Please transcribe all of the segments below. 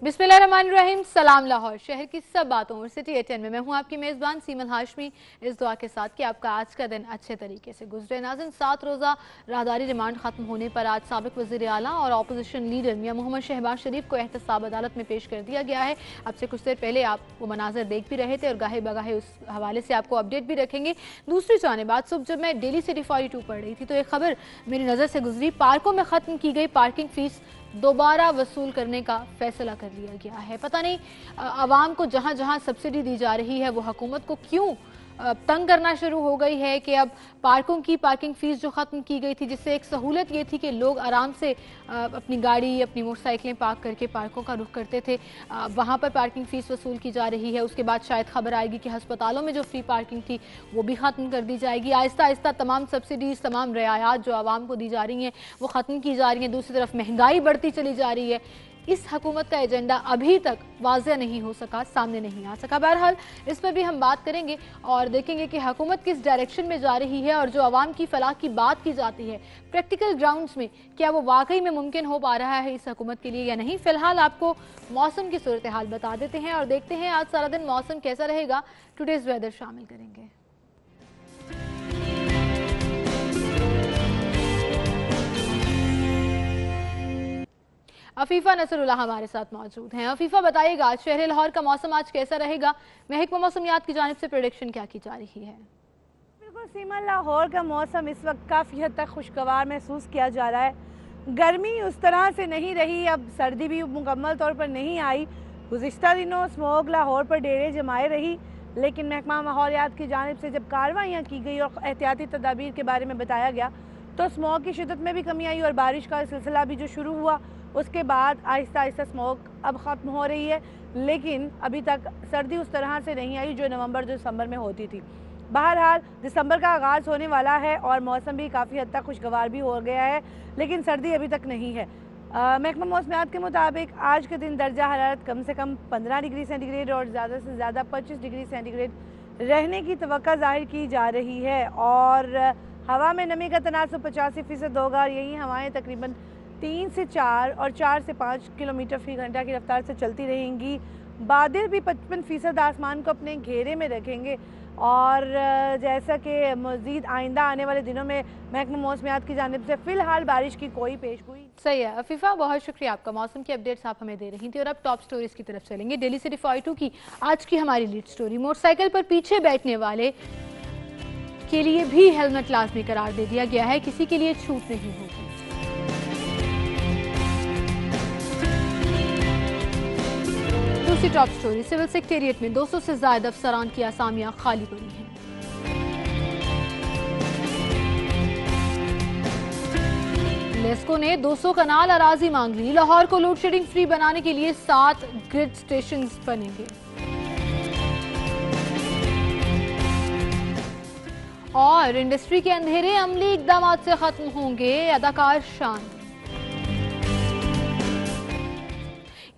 बिस्मिल्लाहिर्रहमानिर्रहीम। सलाम लाहौर, शहर की सब बातों और सिटी ए10 में मैं हूं आपकी मेज़बान सीमन हाशमी, इस दुआ के साथ कि आपका आज का दिन अच्छे तरीके से गुजरे। नाज़रीन, 7 रोज़ा राहदारी रिमांड खत्म होने पर आज साबिक वज़ीर आला और अपोजिशन लीडर मियां मोहम्मद शहबाज शरीफ को एहतसाब अदालत में पेश कर दिया गया है। अब से कुछ देर पहले आप वो मनाजर देख भी रहे थे और गाहे बगाहे उस हवाले से आपको अपडेट भी रखेंगे। दूसरी जानिब आज सुबह जब मैं डेली सिटी 42 पढ़ रही थी तो एक खबर मेरी नज़र से गुजरी। पार्कों में ख़त्म की गई पार्किंग फीस दोबारा वसूल करने का फैसला कर लिया गया है। पता नहीं आवाम को जहां जहां सब्सिडी दी जा रही है वो हुकूमत को क्यों तंग करना शुरू हो गई है कि अब पार्कों की पार्किंग फीस जो ख़त्म की गई थी, जिससे एक सहूलत ये थी कि लोग आराम से अपनी गाड़ी अपनी मोटरसाइकिलें पार्क करके पार्कों का रुख करते थे, वहाँ पर पार्किंग फ़ीस वसूल की जा रही है। उसके बाद शायद खबर आएगी कि अस्पतालों में जो फ्री पार्किंग थी वो भी ख़त्म कर दी जाएगी। आहिस्ता आहिस्ता तमाम सब्सिडीज़ तमाम रियायत जो आवाम को दी जा रही हैं वो ख़त्म की जा रही हैं। दूसरी तरफ महंगाई बढ़ती चली जा रही है। इस हुकूमत का एजेंडा अभी तक वाज़ेह नहीं हो सका, सामने नहीं आ सका। बहरहाल इस पर भी हम बात करेंगे और देखेंगे कि हुकूमत किस डायरेक्शन में जा रही है और जो आवाम की फलाह की बात की जाती है प्रैक्टिकल ग्राउंड्स में क्या वो वाकई में मुमकिन हो पा रहा है इस हुकूमत के लिए या नहीं। फिलहाल आपको मौसम की सूरत हाल बता देते हैं और देखते हैं आज सारा दिन मौसम कैसा रहेगा। टुडेज वेदर शामिल करेंगे। अफीफा नसरुल्लाह हमारे साथ मौजूद हैं। अफीफा, बताइएगा आज शहर लाहौर का मौसम आज कैसा रहेगा? महकमा मौसमियात की जानिब से प्रेडिक्शन क्या की जा रही है? बिल्कुल सीमा, लाहौर का मौसम इस वक्त काफ़ी हद तक खुशगवार महसूस किया जा रहा है। गर्मी उस तरह से नहीं रही, अब सर्दी भी मुकम्मल तौर पर नहीं आई। गुज़िश्ता दिनों स्मोक लाहौर पर डेरे जमाए रही, लेकिन महकमा माहौलियात की जानिब से जब कार्रवाइयाँ की गई और एहतियाती तदाबीर के बारे में बताया गया तो स्मोक की शिद्दत में भी कमी आई और बारिश का सिलसिला भी जो शुरू हुआ उसके बाद आहिस्ता आहिस्ता स्मोक अब ख़त्म हो रही है। लेकिन अभी तक सर्दी उस तरह से नहीं आई जो नवंबर दिसंबर में होती थी। बहरहाल दिसंबर का आगाज़ होने वाला है और मौसम भी काफ़ी हद तक खुशगवार भी हो गया है, लेकिन सर्दी अभी तक नहीं है। महकमा मौसमियात के मुताबिक आज के दिन दर्जा हरारत कम से कम 15 डिग्री सेंटीग्रेड और ज़्यादा से ज़्यादा 25 डिग्री सेंटीग्रेड रहने की तवक्का ज़ाहिर की जा रही है और हवा में नमी का तनासुब 85% होगा। यही हवाएँ तकरीबन 3 से 4 और 4 से 5 किलोमीटर फी घंटा की रफ्तार से चलती रहेंगी। बादल भी 55% आसमान को अपने घेरे में रखेंगे और जैसा कि मज़ीद आइंदा आने वाले दिनों में महकमा मौसमियात की जानिब से फ़िलहाल बारिश की कोई पेशगोई। सही है अफीफा, बहुत शुक्रिया आपका। मौसम की अपडेट्स आप हमें दे रही थी और अब टॉप स्टोरीज की तरफ चलेंगे। डेली सिटी 42 की आज की हमारी लीड स्टोरी, मोटरसाइकिल पर पीछे बैठने वाले के लिए भी हेलमेट लाजमी करार दे दिया गया है, किसी के लिए छूट नहीं होगी। दूसरी टॉप स्टोरी, सिविल सेक्रेटेरिएट में 200 से ज्यादा अफसरान की असामियां खाली पड़ी हैं। लेस्को ने 200 कनाल अराजी मांग ली। लाहौर को लोड शेडिंग फ्री बनाने के लिए 7 ग्रिड स्टेशन बनेंगे। और इंडस्ट्री के अंधेरे अमली इकदाम से खत्म होंगे, अदाकार शान।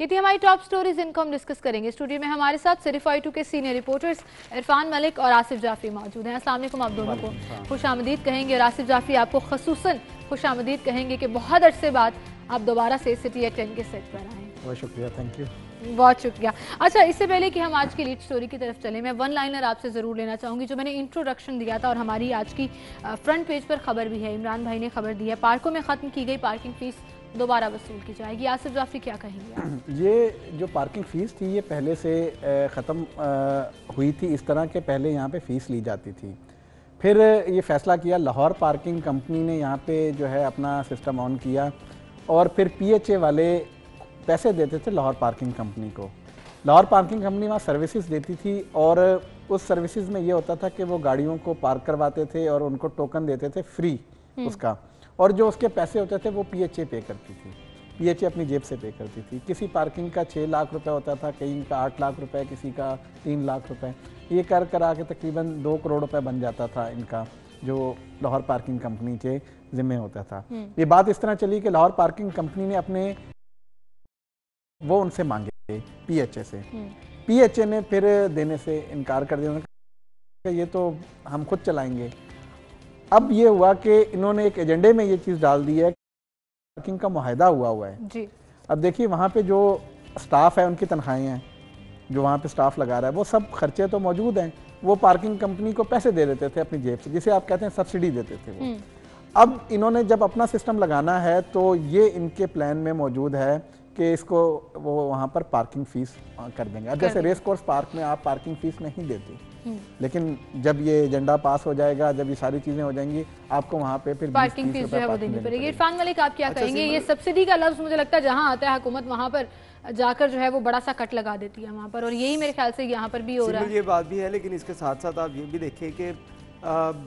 ये थी हमारी टॉप स्टोरीज, इनको हम डिस्कस करेंगे। स्टूडियो में हमारे साथ सिटी 42 के सीनियर रिपोर्टर्स इरफान मलिक और आसिफ जाफरी मौजूद हैं। अस्सलाम वालेकुम, आप दोनों को खुश आमदीद कहेंगे और आसिफ जाफरी आपको खसूसन खुश आमदीद कहेंगे कि बहुत अरसे बाद आप दोबारा से सिटी 10 के सेट पर आए। बहुत शुक्रिया, थैंक यू। बहुत शुक्रिया। अच्छा, इससे पहले कि हम आज की लीड स्टोरी की तरफ चलें, मैं वन लाइनर आपसे ज़रूर लेना चाहूँगी जो मैंने इंट्रोडक्शन दिया था और हमारी आज की फ्रंट पेज पर खबर भी है। इमरान भाई ने खबर दी है, पार्कों में ख़त्म की गई पार्किंग फ़ीस दोबारा वसूल की जाएगी। आसिफ जाफरी क्या कहेंगे? ये जो पार्किंग फ़ीस थी ये पहले से ख़त्म हुई थी। इस तरह के पहले यहाँ पे फ़ीस ली जाती थी, फिर ये फ़ैसला किया लाहौर पार्किंग कंपनी ने यहाँ पे जो है अपना सिस्टम ऑन किया और फिर PHA वाले पैसे देते थे लाहौर पार्किंग कंपनी को। लाहौर पार्किंग कंपनी वहाँ सर्विसेज देती थी और उस सर्विसेज में ये होता था कि वो गाड़ियों को पार्क करवाते थे और उनको टोकन देते थे फ्री उसका, और जो उसके पैसे होते थे वो PHA पे करती थी। PHA अपनी जेब से पे करती थी। किसी पार्किंग का 6 लाख रुपए होता था, कहीं का 8 लाख रुपए, किसी का 3 लाख रुपए, ये कर करा के तकरीबन 2 करोड़ रुपए बन जाता था इनका, जो लाहौर पार्किंग कंपनी के जिम्मे होता था। ये बात इस तरह चली कि लाहौर पार्किंग कंपनी ने अपने वो उनसे मांगे PHA से, PHA ने फिर देने से इनकार कर दिया, ये तो हम खुद चलाएंगे। अब ये हुआ कि इन्होंने एक एजेंडे में ये चीज़ डाल दी है, पार्किंग का मुआहदा हुआ है जी। अब देखिए वहाँ पे जो स्टाफ है उनकी तनख्वाहें हैं, जो वहाँ पे स्टाफ लगा रहा है, वो सब खर्चे तो मौजूद हैं। वो पार्किंग कंपनी को पैसे दे देते थे अपनी जेब से, जिसे आप कहते हैं सब्सिडी देते थे वो। अब इन्होंने जब अपना सिस्टम लगाना है तो ये इनके प्लान में मौजूद है कि इसको वो वहाँ पर पार्किंग फीस कर देंगे। अब जैसे रेस कोर्स पार्क में आप पार्किंग फीस नहीं देती, लेकिन जब ये एजेंडा पास हो जाएगा, जब ये सारी चीजें हो जाएंगी, आपको वहाँ पे फिर पार्किंग फीस जो है वो देनी पड़ेगी। इरफान मलिक, आप क्या कहेंगे? ये सब्सिडी का लफ्ज मुझे लगता है जहाँ आता है हुकूमत वहाँ पर जाकर जो है वो बड़ा सा कट लगा देती है वहाँ पर, और यही मेरे ख्याल से यहाँ पर भी हो रहा है। ये बात भी है, लेकिन इसके साथ साथ आप ये भी देखें कि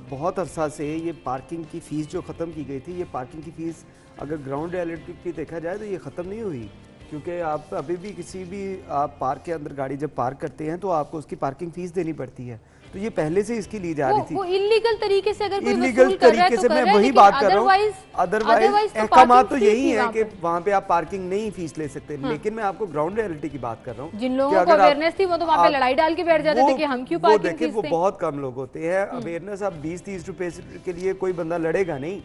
बहुत अरसा से ये पार्किंग की फ़ीस जो ख़त्म की गई थी, ये पार्किंग की फ़ीस अगर ग्राउंड रियलिटी की देखा जाए तो ये ख़त्म नहीं हुई, क्योंकि आप अभी भी किसी भी आप पार्क के अंदर गाड़ी जब पार्क करते हैं तो आपको उसकी पार्किंग फ़ीस देनी पड़ती है। तो ये पहले से इसकी ली जा रही थी। वो इलीगल तरीके से अगर कोई इलीगल तरीके से मैं वही बात कर रहा हूँ। अदरवाइज अहकाम तो यही है कि वहाँ पे आप पार्किंग नहीं फीस ले सकते, लेकिन मैं आपको ग्राउंड रियलिटी की बात कर रहा हूँ। जिन लोगों को अवेयरनेस थी वो तो वहाँ पे लड़ाई डाल के बैठ जाते थे कि हम क्यों पार्किंग फीस दें। वो बहुत कम लोग होते हैं। अवेयरनेस अब 20-30 रुपए के लिए कोई बंदा लड़ेगा नहीं।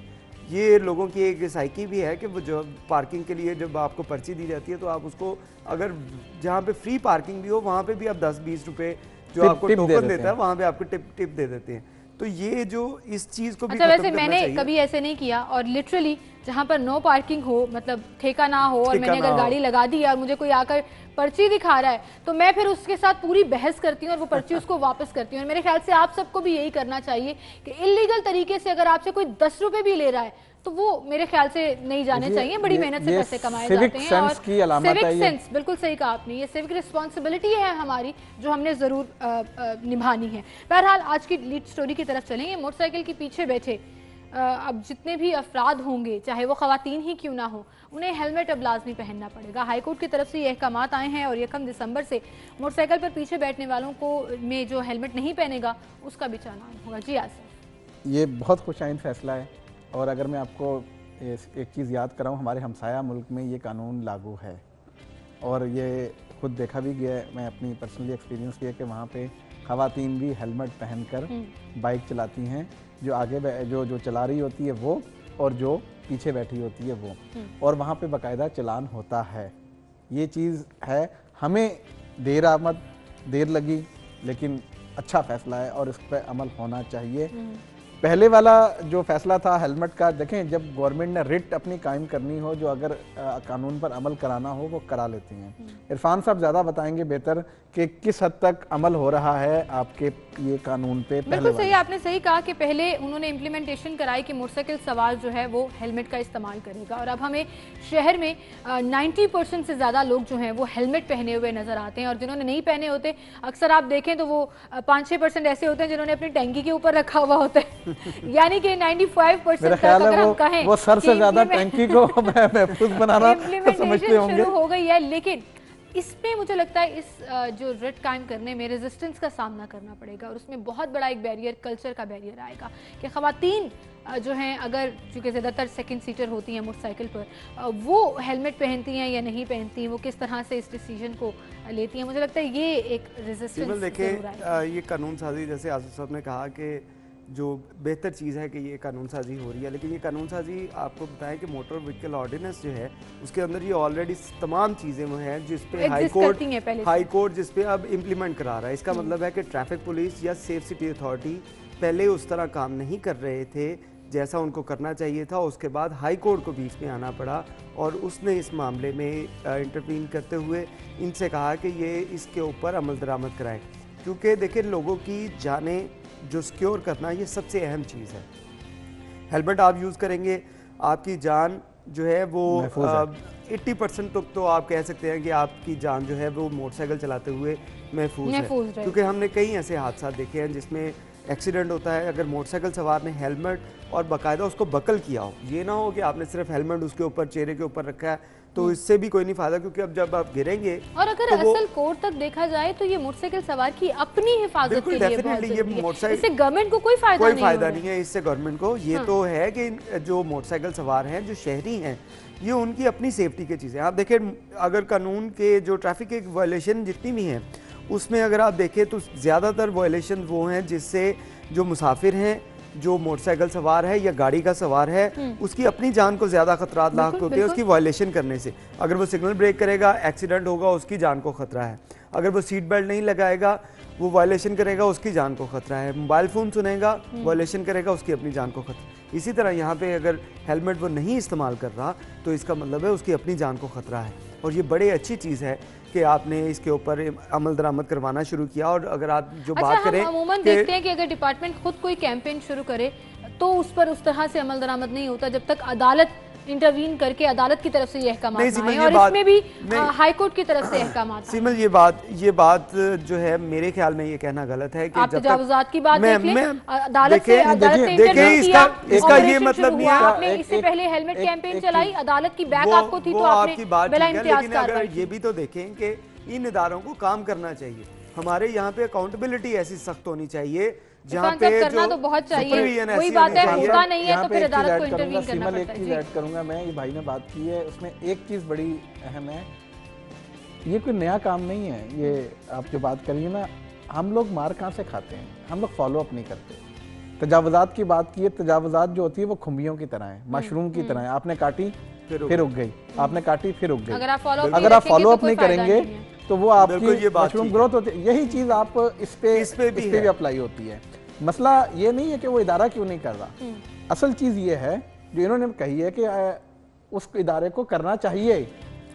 ये लोगों की एक साइकी भी है कि वो जो पार्किंग के लिए जब आपको पर्ची दी जाती है तो आप उसको, अगर जहाँ पे फ्री पार्किंग भी हो वहाँ पे भी आप 10-20 रुपए जो आपको टोकन देता है वहाँ पे आपको टिप दे देते हैं। तो ये जो इस चीज को भी अच्छा, वैसे मैंने कभी ऐसे नहीं किया, और लिटरली जहाँ पर नो पार्किंग हो, मतलब ठेका ना हो, और मैंने अगर गाड़ी लगा दी और मुझे कोई आकर पर्ची दिखा रहा है तो मैं फिर उसके साथ पूरी बहस करती हूँ और वो पर्ची उसको वापस करती हूँ। और मेरे ख्याल से आप सबको भी यही करना चाहिए कि इलीगल तरीके से अगर आपसे कोई 10 रुपए भी ले रहा है तो वो मेरे ख्याल से नहीं जाने चाहिए। बड़ी मेहनत से पैसे कमाए जाते हैं, और सिविक सेंस, बिल्कुल सही कहा आपने, ये सिविक रिस्पॉन्सिबिलिटी है हमारी जो हमने जरूर निभानी है। बहरहाल आज की लीड स्टोरी की तरफ चलेंगे। मोटरसाइकिल के पीछे बैठे अब जितने भी अफराद होंगे, चाहे वो खवातीन ही क्यों ना हो, उन्हें हेलमेट अब लाजमी पहनना पड़ेगा। हाईकोर्ट की तरफ से ये अहकाम आए हैं और 1 दिसंबर से मोटरसाइकिल पर पीछे बैठने वालों को में जो हेलमेट नहीं पहनेगा उसका भी चालान होगा। जी आसिफ, ये बहुत खुशाइंद फैसला है, और अगर मैं आपको एक चीज़ याद कराऊँ, हमारे हमसाया मुल्क में ये कानून लागू है, और ये खुद देखा भी गया है, मैं अपनी पर्सनली एक्सपीरियंस किया कि वहाँ पे ख़वातीन भी हेलमेट पहनकर बाइक चलाती हैं, जो आगे जो चला रही होती है वो, और जो पीछे बैठी होती है वो, और वहाँ पे बाकायदा चलान होता है। ये चीज़ है, हमें देर लगी, लेकिन अच्छा फ़ैसला है और इस पर अमल होना चाहिए। पहले वाला जो फैसला था हेलमेट का, देखें जब गवर्नमेंट ने रिट अपनी कायम करनी हो, जो अगर कानून पर अमल कराना हो वो करा लेती हैं। इरफान साहब ज़्यादा बताएंगे बेहतर कि किस हद तक अमल हो रहा है आपके ये कानून पे। बिल्कुल सही, आपने सही कहा कि पहले उन्होंने इम्प्लीमेंटेशन कराई कि मोटरसाइकिल सवार जो है वो हेलमेट का इस्तेमाल करेगा, और अब हमें शहर में 90% से ज़्यादा लोग जो हैं वो हेलमेट पहने हुए नजर आते हैं, और जिन्होंने नहीं पहने होते अक्सर आप देखें तो वो 5-6% ऐसे होते हैं जिन्होंने अपनी टंकी के ऊपर रखा हुआ होता है। यानी कि 95% तक अगर हम कहें वो सर से ज्यादा टंकी को महफूज बनाना समझते होंगे। शुरू हो गई है, लेकिन इसमें मुझे लगता है इस जो रिट कायम करने में रेजिस्टेंस का सामना करना पड़ेगा, और उसमें बहुत बड़ा एक बैरियर, कल्चर का बैरियर आएगा कि ख़वातीन जो हैं, अगर चूँकि ज़्यादातर सेकंड सीटर होती हैं मोटरसाइकिल पर, वो हेलमेट पहनती हैं या नहीं पहनती, वो किस तरह से इस डिसीजन को लेती हैं, मुझे लगता है ये एक रेजिस्टेंस। देखिए ये कानून साजी, जैसे आसिफ साहब ने कहा कि जो बेहतर चीज़ है कि ये कानून साजी हो रही है, लेकिन ये कानून साजी आपको बताएं कि मोटर व्हीकल ऑर्डिनेंस जो है उसके अंदर ये ऑलरेडी तमाम चीज़ें वो हैं जिस पे हाई कोर्ट जिस पे अब इम्प्लीमेंट करा रहा है। इसका मतलब है कि ट्रैफिक पुलिस या सेफ सिटी अथॉरिटी पहले उस तरह काम नहीं कर रहे थे जैसा उनको करना चाहिए था। उसके बाद हाई कोर्ट को बीच में आना पड़ा और उसने इस मामले में इंटरवीन करते हुए इनसे कहा कि ये इसके ऊपर अमल दरामद कराएं, क्योंकि देखिए लोगों की जानें जो सिक्योर करना ये सबसे अहम चीज़ है। हेलमेट आप यूज़ करेंगे, आपकी जान जो है वो 80% तक तो आप कह सकते हैं कि आपकी जान जो है वो मोटरसाइकिल चलाते हुए महफूज है, क्योंकि हमने कई ऐसे हादसा देखे हैं जिसमें एक्सीडेंट होता है अगर मोटरसाइकिल सवार ने हेलमेट और बाकायदा उसको बकल किया हो। ये ना हो कि आपने सिर्फ हेलमेट उसके ऊपर चेहरे के ऊपर रखा है, तो इससे भी कोई नहीं फायदा, क्योंकि अब जब आप गिरेंगे। और अगर तो असल कोर्ट तक देखा जाए तो ये मोटरसाइकिल सवार की अपनी हिफाजत के लिए बहुत जरूरी है। इससे गवर्नमेंट को कोई फायदा नहीं है इससे गवर्नमेंट को। ये तो है कि जो मोटरसाइकिल सवार हैं, जो शहरी हैं, ये उनकी अपनी सेफ्टी की चीज़ें। आप देखें अगर कानून के जो ट्रैफिक के वायलेशन जितनी भी हैं उसमें अगर आप देखें तो ज़्यादातर वायलेशन वो हैं जिससे जो मुसाफिर हैं जो मोटरसाइकिल सवार है या गाड़ी का सवार है उसकी अपनी जान को ज़्यादा खतरात लाक होते हैं उसकी वायलेशन करने से। अगर वो सिग्नल ब्रेक करेगा, एक्सीडेंट होगा, उसकी जान को खतरा है। अगर वो सीट बेल्ट नहीं लगाएगा, वो वायलेशन करेगा, उसकी जान को खतरा है। मोबाइल फ़ोन सुनेगा, वायलेशन करेगा, उसकी अपनी जान को खतरा। इसी तरह यहाँ पे अगर हेलमेट वो नहीं इस्तेमाल कर रहा तो इसका मतलब है उसकी अपनी जान को खतरा है। और ये बड़ी अच्छी चीज़ है कि आपने इसके ऊपर अमल दरामद करवाना शुरू किया। और अगर आप जो बात करें, हम अमूमन देखते हैं कि अगर डिपार्टमेंट खुद कोई कैंपेन शुरू करे तो उस पर उस तरह से अमल दरामद नहीं होता जब तक अदालत इंटरवीन करके अदालत की तरफ से ये अहकाम आए, और इसमें भी हाई कोर्ट की तरफ से अहकाम आता है। सिमल ये बात जो है मेरे ख्याल में ये कहना गलत है कि आप जब तजावुज़ात की बात देख लें, अदालत देखिए ने इंटरवीन किया, इसका ये मतलब नहीं है आपने इससे पहले हेलमेट कैंपेन चलाई, अदालत की बैक आपको थी तो आपने बिला इम्तियाज कार्रवाई की। ये भी तो देखें कि इन इदारों को काम करना चाहिए। हमारे यहाँ पे अकाउंटेबिलिटी ऐसी सख्त होनी चाहिए जहाँ पे करना तो बहुत चाहिए, वही बात है, होता नहीं है तो फिर अदालत को इंटरवीन करना पड़ता है। एक चीज ऐड करूंगा मैं, ये भाई ने बात की है उसमें एक चीज बड़ी अहम है, ये कोई नया काम नहीं है। ये आप जो बात करिए ना, हम लोग मार कहाँ से खाते हैं, हम लोग फॉलो अप नहीं करते। तजावुज़ात की बात की है, तजावुज़ात जो होती है वो खुम्बियों की तरह है, मशरूम की तरह है, आपने काटी फिर उग गई, आपने काटी फिर उग गई। अगर आप फॉलो अप नहीं करेंगे तो वो आपकी मशरूम ग्रोथ होती है। यही चीज आप इस पे भी अप्लाई होती है। मसला ये नहीं है कि वो इदारा क्यों नहीं कर रहा, असल चीज ये है जो इन्होंने कही है कि उस इदारे को करना चाहिए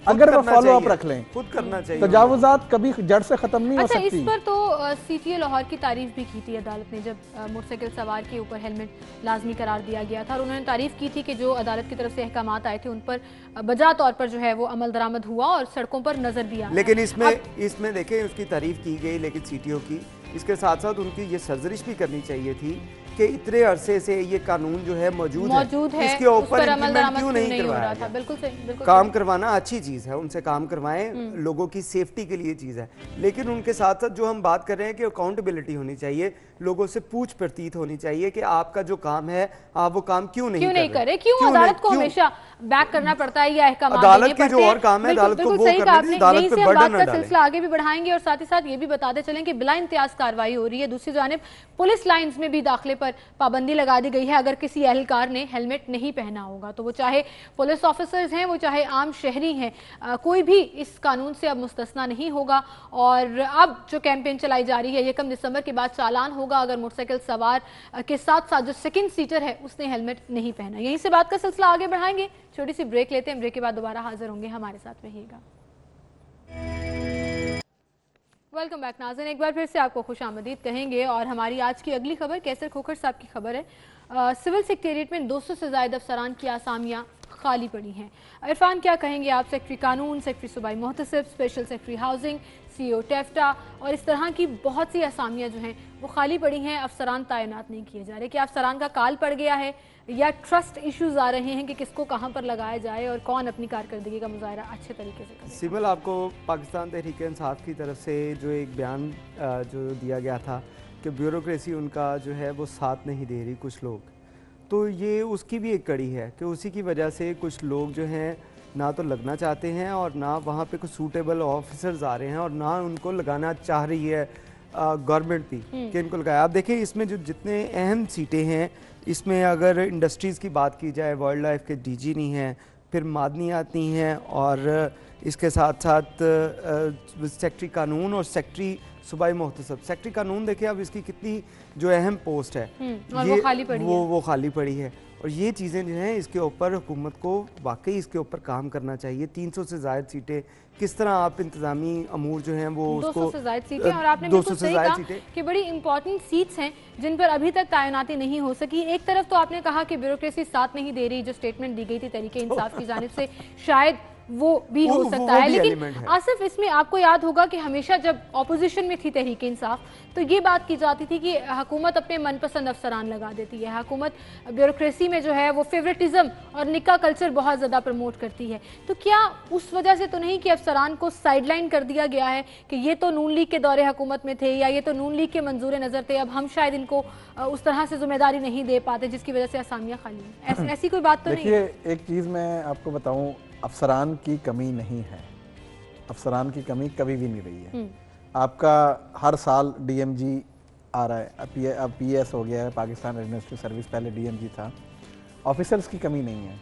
अगर वो फॉलो अप रख लें, खुद करना चाहिए। तजावुज़ात कभी जड़ से खत्म नहीं हो सकती। इस पर तो सीटीए लाहौर की तारीफ भी की थी अदालत ने, जब मोटरसाइकिल सवार के ऊपर हेलमेट लाजमी करार दिया गया था, और उन्होंने तारीफ की थी कि जो अदालत की तरफ से अहकामात आए थे उन पर बजा तौर पर जो है वो अमल दरामद हुआ और सड़कों पर नजर भी आया। लेकिन इसमें देखें उसकी तारीफ की गई, लेकिन सीटीओ की इसके साथ साथ उनकी ये सरजरिश भी करनी चाहिए थी कि इतने अरसे से ये कानून जो है मौजूद है, इसके ऊपर इम्प्लीमेंट क्यों नहीं करवाया गया। बिल्कुल काम करवाना अच्छी चीज़ है, उनसे काम करवाएं, लोगों की सेफ्टी के लिए चीज़ है। लेकिन उनके साथ साथ जो हम बात कर रहे हैं कि अकाउंटेबिलिटी होनी चाहिए, लोगों से पूछ प्रतीत होनी चाहिए कि आपका जो काम है आप वो काम क्यों नहीं कर रहे, क्यों अदालत को हमेशा बैक करना पड़ता है या अहकाम अदालत के जो और काम है अदालत को वो करना चाहिए, अदालत पे बर्डन न डालें। सिलसिला आगे भी बढ़ाएंगे और साथ ही साथ ये भी बताते चलें कि बिला इम्तियाज कार्रवाई हो रही है। दूसरी जानिब पुलिस लाइंस में भी दाखिले पर पाबंदी लगा दी गई है। अगर किसी एहलकार ने हेलमेट नहीं पहना होगा तो वो चाहे पुलिस ऑफिसर्स हैं, वो चाहे आम शहरी हैं, कोई भी इस कानून से अब मुस्तस्ना नहीं होगा। और अब जो कैंपेन चलाई जा रही है 1 दिसंबर के बाद चालान होगा अगर मोटरसाइकिल सवार के साथ साथ जो सेकंड सीटर है उसने हेलमेट नहीं पहना। यहीं से बात का सिलसिला आगे बढ़ाएंगे, छोटी सी ब्रेक लेते हैं, ब्रेक के बाद दोबारा हाजिर होंगे, हमारे साथ रहिएगा। वेलकम बैक नाज़रीन, एक बार फिर से आपको खुशामदीद कहेंगे और हमारी आज की अगली खबर कैसर खोखर साहब की खबर है। सिविल सेक्रेटेरिएट में 200 से ज़ायद अफसरान की आसामियाँ खाली पड़ी हैं। इरफान क्या कहेंगे आप? सेक्रेटरी कानून, सेक्रेटरी सूबाई मोहतसिब, स्पेशल सेक्रेटरी हाउसिंग, सीईओ टेफ्टा और इस तरह की बहुत सी आसामियाँ जो हैं वो खाली पड़ी हैं, अफसरान तैनात नहीं किए जा रहे। क्या अफसरान का काल पड़ गया है या ट्रस्ट इश्यूज आ रहे हैं कि किसको कहाँ पर लगाया जाए और कौन अपनी कारकर्दगी का मुजाहरा अच्छे तरीके से करे? सिमल, आपको पाकिस्तान तहरीक इंसाफ की तरफ से जो एक बयान जो दिया गया था कि ब्यूरोक्रेसी उनका जो है वो साथ नहीं दे रही कुछ लोग, तो ये उसकी भी एक कड़ी है कि उसी की वजह से कुछ लोग जो हैं ना तो लगना चाहते हैं और ना वहाँ पे कुछ सूटेबल ऑफिसर्स आ रहे हैं और ना उनको लगाना चाह रही है गवर्नमेंट भी कि इनको लगाया। आप देखें इसमें जो जितने अहम सीटें हैं, इसमें अगर इंडस्ट्रीज़ की बात की जाए, वाइल्ड लाइफ के डीजी नहीं हैं, फिर मादनियात नहीं हैं, और इसके साथ साथ सेक्रेटरी कानून और सेक्रेटरी सूबाई मोहतसब। सेक्रेटरी कानून देखिए अब इसकी कितनी जो अहम पोस्ट है और वो खाली पड़ी है और ये चीज़ें जो हैं इसके ऊपर हुकूमत को वाकई इसके ऊपर काम करना चाहिए। 300 से ज़ायद सीटें, किस तरह आप इंतजामी अमूर जो हैं वो 200 से ज़ायद सीटें, और आपने बिल्कुल सही कहा कि बड़ी इंपॉर्टेंट सीट्स हैं जिन पर अभी तक तैनाती नहीं हो सकी। एक तरफ तो आपने कहा कि ब्यूरोक्रेसी साथ नहीं दे रही, जो स्टेटमेंट दी गई थी तहरीक इंसाफ की जानिब से, शायद वो भी हो सकता है। लेकिन आसिफ, इसमें आपको याद होगा कि हमेशा जब ऑपोजिशन में थी तहरीक इंसाफ तो ये बात की जाती थी कि हुकूमत अपने मनपसंद अफसरान लगा देती है, हुकूमत ब्यूरोक्रेसी में जो है वो फेवरेटिज्म और निक्का कल्चर बहुत ज़्यादा प्रमोट करती है। तो क्या उस वजह से तो नहीं कि अफसरान को साइडलाइन कर दिया गया है कि ये तो नून लीग के दौरे हुकूमत में थे या ये तो नून लीग के मंजूर नज़र थे, अब हम शायद इनको उस तरह से जिम्मेदारी नहीं दे पाते जिसकी वजह से असामियाँ खाली हैं? ऐसी कोई बात तो नहीं है? एक चीज़ मैं आपको बताऊँ, अफसरान की कमी नहीं है, अफसरान की कमी कभी भी नहीं रही है। आपका हर साल डीएमजी आ रहा है, अब PAS हो गया है, पाकिस्तान एडमिनिस्ट्रेटिव सर्विस, पहले DMG था। ऑफिसर्स की कमी नहीं है,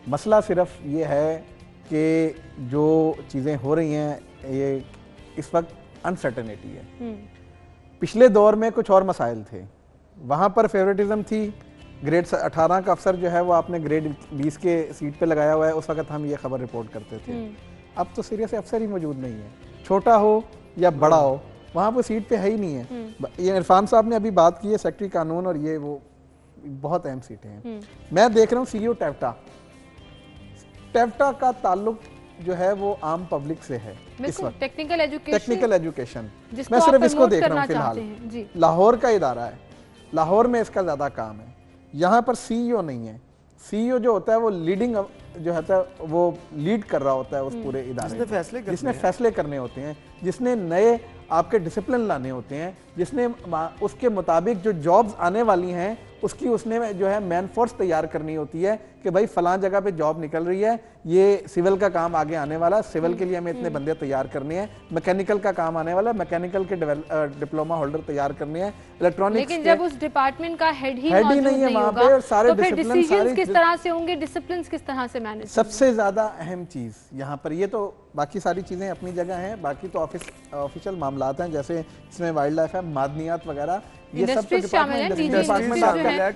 मसला सिर्फ ये है कि जो चीज़ें हो रही हैं ये इस वक्त अनसर्टेनिटी है। पिछले दौर में कुछ और मसाइल थे, वहाँ पर फेवरेटिज्म थी। ग्रेड 18 का अफसर जो है वो आपने ग्रेड 20 के सीट पे लगाया हुआ है, उस वक्त हम ये खबर रिपोर्ट करते थे। अब तो सीरियस अफसर ही मौजूद नहीं है, छोटा हो या बड़ा हो, वहाँ पर सीट पे है ही नहीं है। ये इरफान साहब ने अभी बात की है सेक्रेटरी कानून, और ये वो बहुत अहम सीटें हैं। मैं देख रहा हूँ CEO टेप्टा का ताल्लुक जो है वो आम पब्लिक से है इस वक्त, टेक्निकल एजुकेशन मैं सिर्फ इसको देख रहा हूँ फिलहाल। लाहौर का इदारा है, लाहौर में इसका ज्यादा काम है, यहाँ पर CEO नहीं है। CEO जो होता है वो लीडिंग जो होता है वो लीड कर रहा होता है उस पूरे इदारे में, जिसने फैसले करने होते हैं, जिसने नए आपके डिसिप्लिन लाने होते हैं, जिसने उसके मुताबिक जो जॉब्स आने वाली हैं उसकी उसने जो है मैन फोर्स तैयार करनी होती है कि भाई फलां जगह पे जॉब निकल रही है, ये सिविल का काम आगे आने वाला, सिविल के लिए हमें इतने बंदे तैयार करने हैं, मैकेनिकल का काम आने वाला, मैकेनिकल के डिप्लोमा होल्डर तैयार करने हैं, इलेक्ट्रॉनिक्स। लेकिन जब उस डिपार्टमेंट का हेड ही नहीं है वहाँ पे, सारे तो फिर डिसीजंस किस तरह से होंगे, डिसिप्लिन्स किस तरह से मैनेज? सबसे ज्यादा अहम चीज यहाँ पर, ये तो बाकी सारी चीजें अपनी जगह हैं, बाकी तो ऑफिशियल मामलात हैं, जैसे इसमें वाइल्ड लाइफ है, मादनियात वगैरह, ये सब तो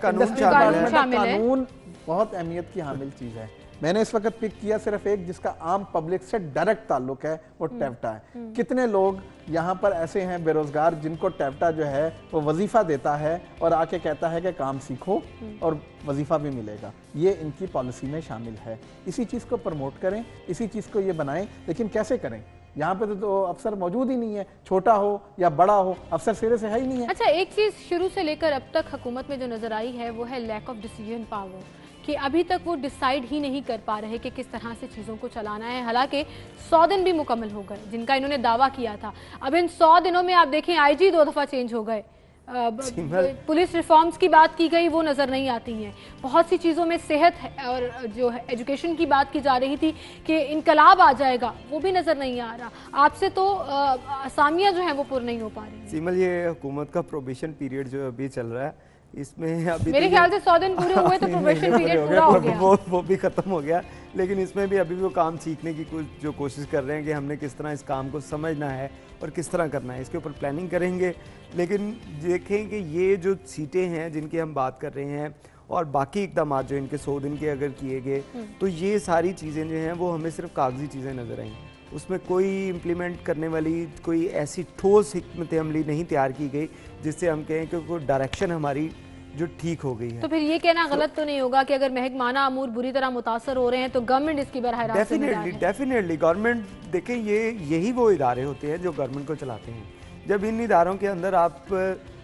कानून बहुत अहमियत की हामिल चीज है। मैंने इस वक्त पिक किया सिर्फ एक जिसका आम पब्लिक से डायरेक्ट ताल्लुक है, वो टेप्टा है। कितने लोग यहाँ पर ऐसे हैं बेरोजगार जिनको टेप्टा जो है वो वजीफा देता है और आके कहता है कि काम सीखो और वजीफा भी मिलेगा। ये इनकी पॉलिसी में शामिल है। इसी चीज़ को प्रमोट करें, इसी चीज़ को ये बनाएं, लेकिन कैसे करें? यहाँ पे तो अफसर मौजूद ही नहीं है, छोटा हो या बड़ा हो, अफसर सिरे से है ही नहीं है। अच्छा, एक चीज़ शुरू से लेकर अब तक हुकूमत में जो नजर आई है वो है लैक ऑफ डिसीजन पावर, कि अभी तक वो डिसाइड ही नहीं कर पा रहे कि किस तरह से चीज़ों को चलाना है। हालांकि 100 दिन भी मुकम्मल हो गए जिनका इन्होंने दावा किया था। अब इन 100 दिनों में आप देखें IG 2 दफ़ा चेंज हो गए, पुलिस रिफॉर्म्स की बात की गई वो नज़र नहीं आती हैं, बहुत सी चीज़ों में सेहत और जो है एजुकेशन की बात की जा रही थी कि इनकलाब आ जाएगा, वो भी नज़र नहीं आ रहा। आपसे तो असामियाँ जो हैं वो पूरी नहीं हो पा रही हैं। सीमल, ये हुकूमत का प्रोबेशन पीरियड जो अभी चल रहा है, इसमें अभी मेरे ख्याल से 100 दिन पूरे हुए तो प्रोबेशन पीरियड पूरा हो गया, वो भी खत्म हो गया। लेकिन इसमें भी अभी वो काम सीखने की जो कोशिश कर रहे हैं कि हमने किस तरह इस काम को समझना है और किस तरह करना है, इसके ऊपर प्लानिंग करेंगे। लेकिन देखें कि ये जो सीटें हैं जिनकी हम बात कर रहे हैं और बाकी इकदाम जो इनके 100 दिन के अगर किए गए, तो ये सारी चीज़ें जो हैं वो हमें सिर्फ कागजी चीज़ें नज़र आई, उसमें कोई इम्प्लीमेंट करने वाली कोई ऐसी ठोस हिकमत अमली नहीं तैयार की गई जिससे हम कहें कि कोई डायरेक्शन हमारी जो ठीक हो गई है। तो फिर ये कहना गलत तो नहीं होगा कि अगर महकमाना अमूर बुरी तरह मुतासर हो रहे हैं तो गवर्नमेंट इसकी बरह रास्त डेफिनेटली गवर्नमेंट, देखें यही वो इदारे होते हैं जो गवर्नमेंट को चलाते हैं। जब इन इदारों के अंदर आप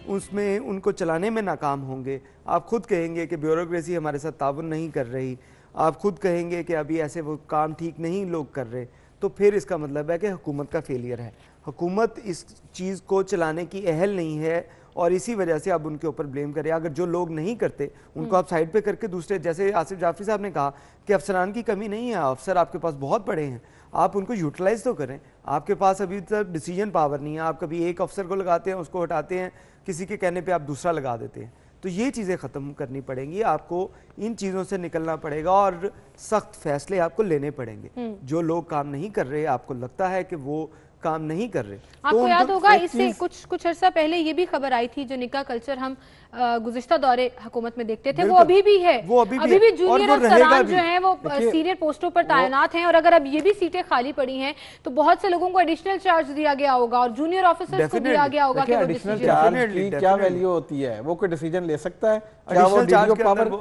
उसमें उनको चलाने में नाकाम होंगे, आप खुद कहेंगे कि ब्यूरोक्रेसी हमारे साथ ताउन नहीं कर रही, आप खुद कहेंगे कि अभी ऐसे वो काम ठीक नहीं लोग कर रहे, तो फिर इसका मतलब है कि हुकूमत का फेलियर है। हुकूमत इस चीज़ को चलाने की अहल नहीं है और इसी वजह से अब उनके ऊपर ब्लेम करें। अगर जो लोग नहीं करते उनको आप साइड पे करके दूसरे, जैसे आसिफ जाफरी साहब ने कहा कि अफसरान की कमी नहीं है, अफसर आपके पास बहुत बड़े हैं, आप उनको यूटिलाइज तो करें। आपके पास अभी तक डिसीजन पावर नहीं है, आप कभी एक अफसर को लगाते हैं, उसको हटाते हैं, किसी के कहने पे आप दूसरा लगा देते हैं। तो ये चीज़ें ख़त्म करनी पड़ेंगी, आपको इन चीज़ों से निकलना पड़ेगा और सख्त फैसले आपको लेने पड़ेंगे। जो लोग काम नहीं कर रहे, आपको लगता है कि वो काम नहीं कर रहे, आपको तो याद होगा इससे कुछ अर्सा पहले ये भी खबर आई थी, जो निकाह कल्चर हम गुज़िश्ता दौरे हुकूमत में देखते थे, वो अभी भी है, वो अभी भी जूनियर अफसरान जो हैं वो सीनियर पोस्टों पर तैनात हैं। और अगर अब ये भी सीटें खाली पड़ी हैं तो बहुत से लोगों को एडिशनल चार्ज दिया गया होगा और जूनियर ऑफिसर्स को दिया गया होगा कि एडिशनल चार्ज की क्या वैल्यू होती है, वो कोई डिसीजन ले सकता है क्या? वो डीडीओ पावर,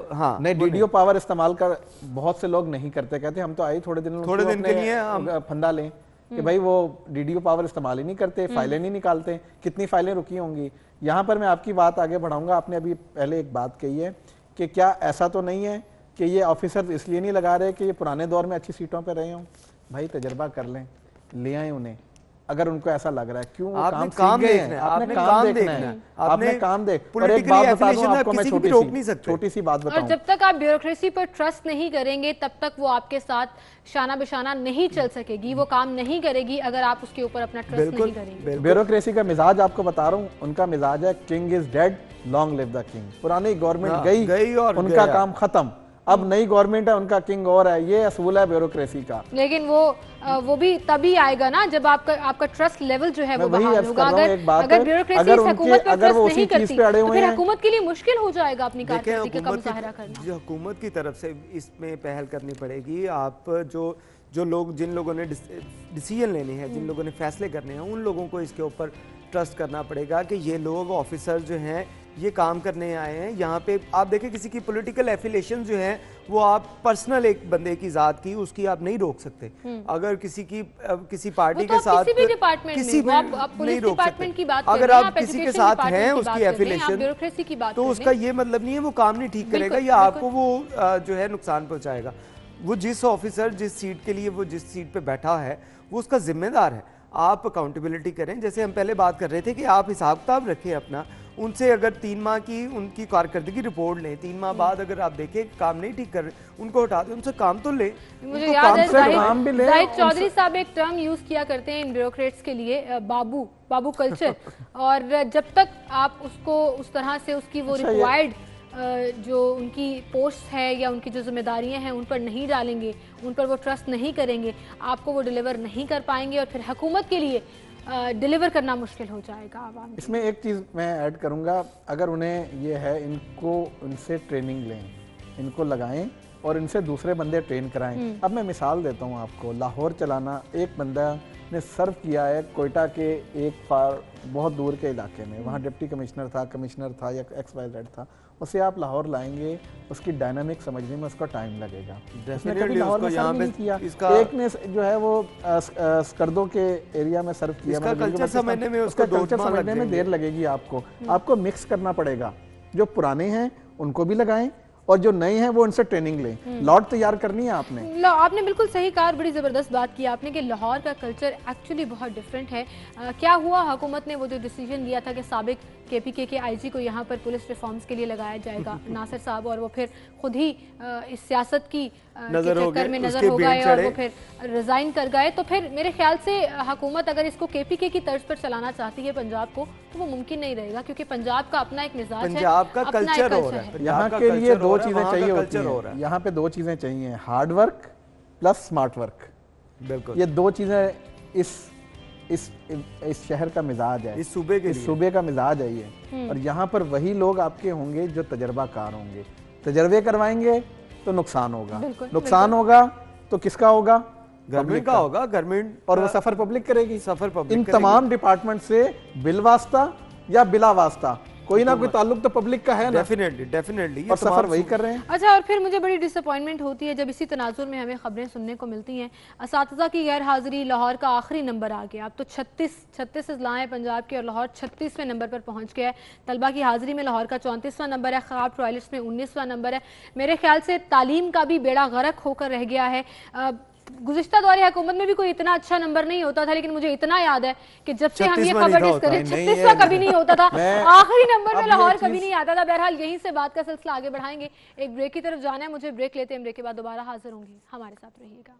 नहीं डीडीओ पावर इस्तेमाल कर बहुत से लोग नहीं करते, कहते हम तो आए थोड़े दिन के लिए फंदा लें कि भाई वो डीडीओ पावर इस्तेमाल ही नहीं करते, फाइलें नहीं निकालते, कितनी फाइलें रुकी होंगी। यहाँ पर मैं आपकी बात आगे बढ़ाऊंगा। आपने अभी पहले एक बात कही है कि क्या ऐसा तो नहीं है कि ये ऑफिसर इसलिए नहीं लगा रहे कि ये पुराने दौर में अच्छी सीटों पर रहे हों? भाई तजर्बा कर लें, ले आए उन्हें, अगर उनको ऐसा लग रहा है, क्यों वो आपने काम काम सीख गए देखना हैं, है, आपने काम देखना है, आपने काम देख। और एक बात बता दूं आपको, मैं छोटी सी बात और बताऊं, जब तक आप ब्यूरोक्रेसी पर ट्रस्ट नहीं करेंगे तब तक वो आपके साथ शाना बिशाना नहीं चल सकेगी, वो काम नहीं करेगी अगर आप उसके ऊपर अपना ट्रस्ट नहीं करेंगे। ब्यूरोक्रेसी का मिजाज आपको बता रहा हूँ, उनका मिजाज है king is dead long live the king. पुरानी गवर्नमेंट गई और उनका काम खत्म, अब नई गवर्नमेंट है, उनका किंग और है, ये असूल है ब्यूरोक्रेसी का। लेकिन वो भी तभी आएगा ना जब आपका ट्रस्ट लेवल जो है वो बहाल होगा। अगर ब्यूरोक्रेसी हुकूमत पर ट्रस्ट नहीं करती तो फिर हुकूमत के लिए मुश्किल हो जाएगा अपनी कारकर्दगी का मुजाहरा करना। हुकूमत की तरफ से इसमें पहल करनी पड़ेगी। आप जो लोग, जिन लोगों ने डिसीजन लेने हैं, जिन लोगों ने फैसले करने हैं, उन लोगों को इसके ऊपर ट्रस्ट करना पड़ेगा कि ये लोग ऑफिसर जो हैं ये काम करने आए हैं। यहाँ पे आप देखें किसी की पॉलिटिकल एफिलिएशन जो है वो आप पर्सनल एक बंदे की जात की उसकी आप नहीं रोक सकते। अगर किसी पार्टी के साथ किसी भी डिपार्टमेंट किसी में आप पुलिस डिपार्टमेंट की बात अगर आप किसी के साथ हैं उसकी एफिलिएशन ब्यूरोक्रेसी की बात तो उसका ये मतलब नहीं है वो काम नहीं ठीक करेगा या आपको वो जो है नुकसान पहुंचाएगा। वो जिस ऑफिसर जिस सीट के लिए वो जिस सीट पे बैठा है वो उसका जिम्मेदार है। आप अकाउंटेबिलिटी करें, जैसे हम पहले बात कर रहे थे कि आप हिसाब किताब रखें अपना, उनसे अगर 3 माह की उनकी कारकर्दगी रिपोर्ट लें, 3 माह बाद अगर आप देखें काम नहीं ठीक कर रहे उनको हटा दें, उनसे काम तो लें। मुझे याद है जाहिद चौधरी साहब एक टर्म यूज किया करते हैं इन ब्यूरोक्रेट्स के लिए, बाबू कल्चर। और जब तक आप उसको उस तरह से उसकी वो रिक्वायर्ड जो उनकी पोस्ट है या उनकी जो जिम्मेदारियां हैं उन पर नहीं डालेंगे, उन पर वो ट्रस्ट नहीं करेंगे, आपको वो डिलीवर नहीं कर पाएंगे और फिर हुकूमत के लिए डिलीवर करना मुश्किल हो जाएगा आवाम। इसमें एक चीज़ मैं ऐड करूंगा, अगर उन्हें ये है इनको उनसे ट्रेनिंग लें, इनको लगाएं और इनसे दूसरे बंदे ट्रेन कराएं। अब मैं मिसाल देता हूं आपको, लाहौर चलाना एक बंदा ने सर्व किया है कोयटा के एक पार बहुत दूर के इलाके में, वहाँ डिप्टी कमिश्नर था या XYZ था, उसे आप लाहौर लाएंगे, उसकी डायनामिक समझने में उसका टाइम लगेगा। उसने कभी लाहौर में सर्व नहीं किया, एक ने जो है वो स्कर्दो के एरिया में सर्व किया, उसका कल्चर समझने में देर लगेगी। आपको मिक्स करना पड़ेगा, जो पुराने हैं उनको भी लगाएं और जो नए हैं वो उनसे ट्रेनिंग लें। लॉट तैयार करनी है आपने बिल्कुल सही कहा, बड़ी ज़बरदस्त बात की आपने कि लाहौर का कल्चर एक्चुअली बहुत डिफरेंट है। क्या हुआ, हुकूमत ने वो जो डिसीजन लिया था कि साबिक KPK के IG को यहाँ पर पुलिस रिफॉर्म्स के लिए लगाया जाएगा, नासिर साहब, और वो फिर खुद ही इस सियासत की चक्कर में नजर हो गए और वो फिर रिजाइन कर गए। तो फिर मेरे ख्याल से हुकूमत अगर इसको KPK की तर्ज पर चलाना चाहती है पंजाब को तो वो मुमकिन नहीं रहेगा, क्योंकि पंजाब का अपना एक मिजाज है, पंजाब का कल्चर हो रहा है। यहाँ के लिए 2 चीजें चाहिए होती हैं, यहाँ पे 2 चीजें चाहिए, hard work plus smart work. बिल्कुल, ये 2 चीजें इस शहर का मिजाज है, इस सूबे का मिजाज है ये। और यहाँ पर वही लोग आपके होंगे जो तजर्बाकार होंगे, तजर्बे करवाएंगे तो नुकसान होगा तो किसका होगा? गवर्नमेंट का होगा, गवर्नमेंट, और वो सफर पब्लिक करेगी। इन तमाम डिपार्टमेंट से बिल वास्ता या बिला वास्ता कोई ना कोई ताल्लुक तो पब्लिक का है ना। डेफिनेटली और सफर वही कर रहे हैं। अच्छा, और फिर मुझे बड़ी डिसअपॉइंटमेंट होती है जब इसी तनाजुर में हमें खबरें सुनने को मिलती हैं असातिज़ा की गैर हाजिरी, लाहौर का आखिरी नंबर आ गया। अब तो 36 अजला हैं पंजाब के और लाहौर 36वें नंबर पर पहुंच गया है। तलबा की हाजिरी में लाहौर का 34वां नंबर है, ख़राब टॉयलेट्स में 19वां नंबर है। मेरे ख्याल से तालीम का भी बेड़ा गर्क होकर रह गया है। गुज़िश्ता दौरे हुकूमत में भी कोई इतना अच्छा नंबर नहीं होता था, लेकिन मुझे इतना याद है कि जब से हम ये खबर डिस्कस करें 36वां कभी नहीं होता था, आखिरी नंबर में लाहौर कभी नहीं आता था। बहरहाल यहीं से बात का सिलसिला आगे बढ़ाएंगे, एक ब्रेक की तरफ जाना है मुझे, ब्रेक लेते हैं, ब्रेक के बाद दोबारा हाजिर होंगी, हमारे साथ रहिएगा।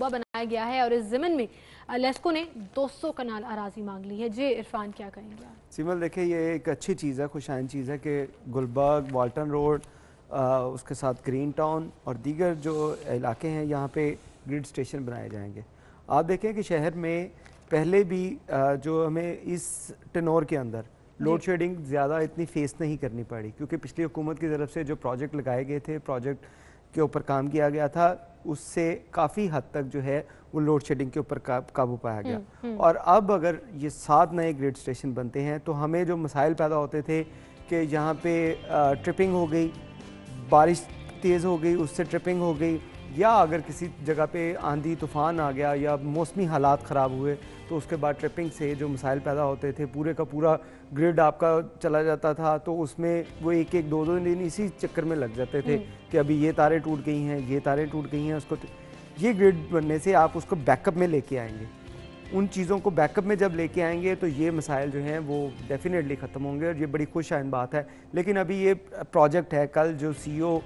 बनाया गया है और इस ज़मीन में लेस्को ने 200 कनाल अराजी मांग ली है। जी इरफान, क्या कहेंगे? सिमल, देखिए ये एक अच्छी चीज़ है, खुशाइन चीज़ है कि गुलबर्ग, वाल्टन रोड, उसके साथ ग्रीन टाउन और दीगर जो इलाके हैं यहाँ पे ग्रिड स्टेशन बनाए जाएंगे। आप देखें कि शहर में पहले भी जो हमें इस टेनोर के अंदर लोड शेडिंग ज़्यादा इतनी फेस नहीं करनी पड़ी, क्योंकि पिछली हुकूमत की तरफ से जो प्रोजेक्ट लगाए गए थे, प्रोजेक्ट के ऊपर काम किया गया था, उससे काफ़ी हद तक जो है वो लोड शेडिंग के ऊपर काबू पाया गया। और अब अगर ये 7 नए ग्रिड स्टेशन बनते हैं तो हमें जो मसाइल पैदा होते थे कि यहाँ पे ट्रिपिंग हो गई, बारिश तेज़ हो गई उससे ट्रिपिंग हो गई, या अगर किसी जगह पे आंधी तूफ़ान आ गया या मौसमी हालात ख़राब हुए तो उसके बाद ट्रिपिंग से जो मसाइल पैदा होते थे, पूरे का पूरा ग्रिड आपका चला जाता था, तो उसमें वो एक 2 दिन इसी चक्कर में लग जाते थे कि अभी ये तारें टूट गई हैं, ये तारें टूट गई हैं। उसको ये ग्रिड बनने से आप उसको बैकअप में लेके आएंगे। उन चीज़ों को बैकअप में जब लेके आएंगे तो ये मसाइल जो हैं वो डेफिनेटली ख़त्म होंगे और ये बड़ी खुश आइंद बात है। लेकिन अभी ये प्रोजेक्ट है, कल जो CEO